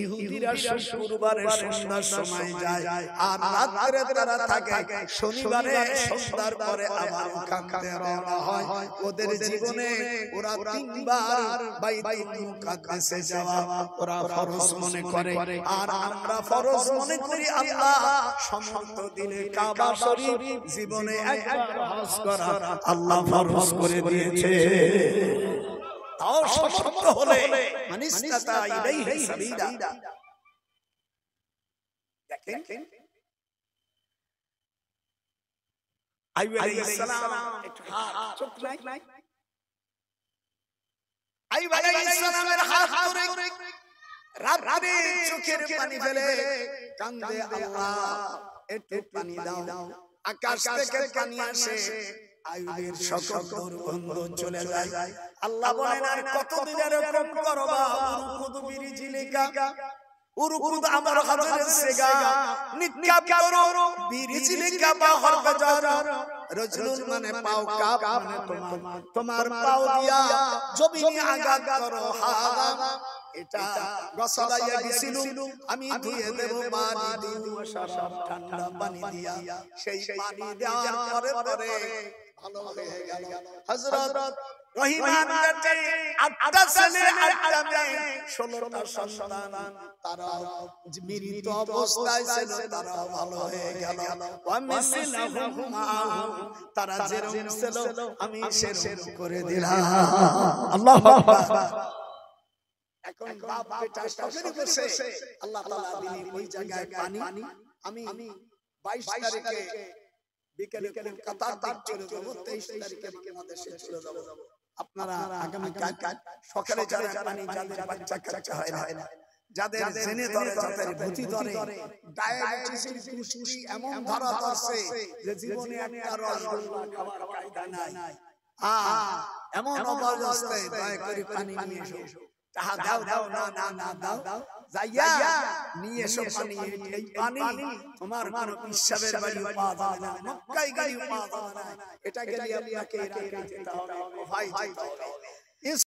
ইহুদিরা শুক্রবারে সন্ধ্যার সময় যায় আর রাতে তারা থাকে, শনিবারে সন্ধ্যার পরে আবার ওখানে রওনা হয়। ওদের জীবনে ওরা তিনবার বাইতুল মুকাদ্দাসে যাওয়া ওরা ফরজ মনে করে, আর আমরা ফরজ মনে করি। আল্লাহ সমর্থ দিলে কাবা শরীফ জীবনে একবার হজ করা আল্লাহ ফরজ করে দিয়েছে। তাও সমর্থ হলে মানিস্তাতা ইলাইহি সাবিলা। দেখেন আইয়ুব আলাইহিস সালাম একটু হাত চোখ নাই, আইয়ুব আলাইহিস সালামের হাত ধরে রাতে চোখের পানি ফেলে কান্দে, আল্লাহ একটু পানি দাও। আকাশ থেকে পানি আসে, আইয়ুবের সকল দুর্গন্ধ চলে যায়। আল্লাহ বলেন আর কতদিন এরকম করবা? উরকুদ বিরিজিলিকা, উরকুদ আমার হাতের সেগা নিকাপ করো, বিরিজলি কাবা হরফে জার রজুলুন মানে পাও কাব মানে তোমার পাও দিয়া জমিনে আঘাত করো হারাম এটা গসলাইয়া দিছিল আমি ধুয়ে দেব পানি দিয়ে সারা ঠান্ডা পানি দিয়া সেই পানি দেওয়ার পরে পরে ভালো হয়ে গেল হযরত রহিমান কাছে 8টা ছেলে 8টা মেয়ে 16টা সন্তান তারা মৃত অবস্থায় ছিল তারা ভালো হয়ে গেল ওয়া মিসলাহুম তারা যেরকম ছিল আমি সেরকম করে দিলাম আল্লাহু আকবার এখন বাপ বেটা সকলে বসে আল্লাহ তাআলা দিনের ওই জায়গায় পানি আমি 22 তারিখে বিকেলে কলকাতার দিক চলে যাব 23 তারিখে বাংলাদেশে চলে যাব আপনারা আগামী কাল সকালে যারা পানি যাদের বাচ্চা কাচ্চা হয় না যাদের জেনে ধরে যাদের ভূতি ধরে ডায়াবেটিসের কুষ্টি এমন ধরা ধরছে যে জীবনে একটা রসগোল্লা খাবার কায়দা নাই এমন অবস্থায় দয়া করে পানি নিয়ে এসো তাহা দাও দাও না দাও যাইয়া নিয়ে এসো পানি এই পানি তোমার কোন পিশাবের বাড়ি পাওয়া যাবে না মক্কায় গিয়ে পাওয়া যাবে না এটা গেলে আপনাকে ইরাকে যেতে হবে ভাই যেতে হবে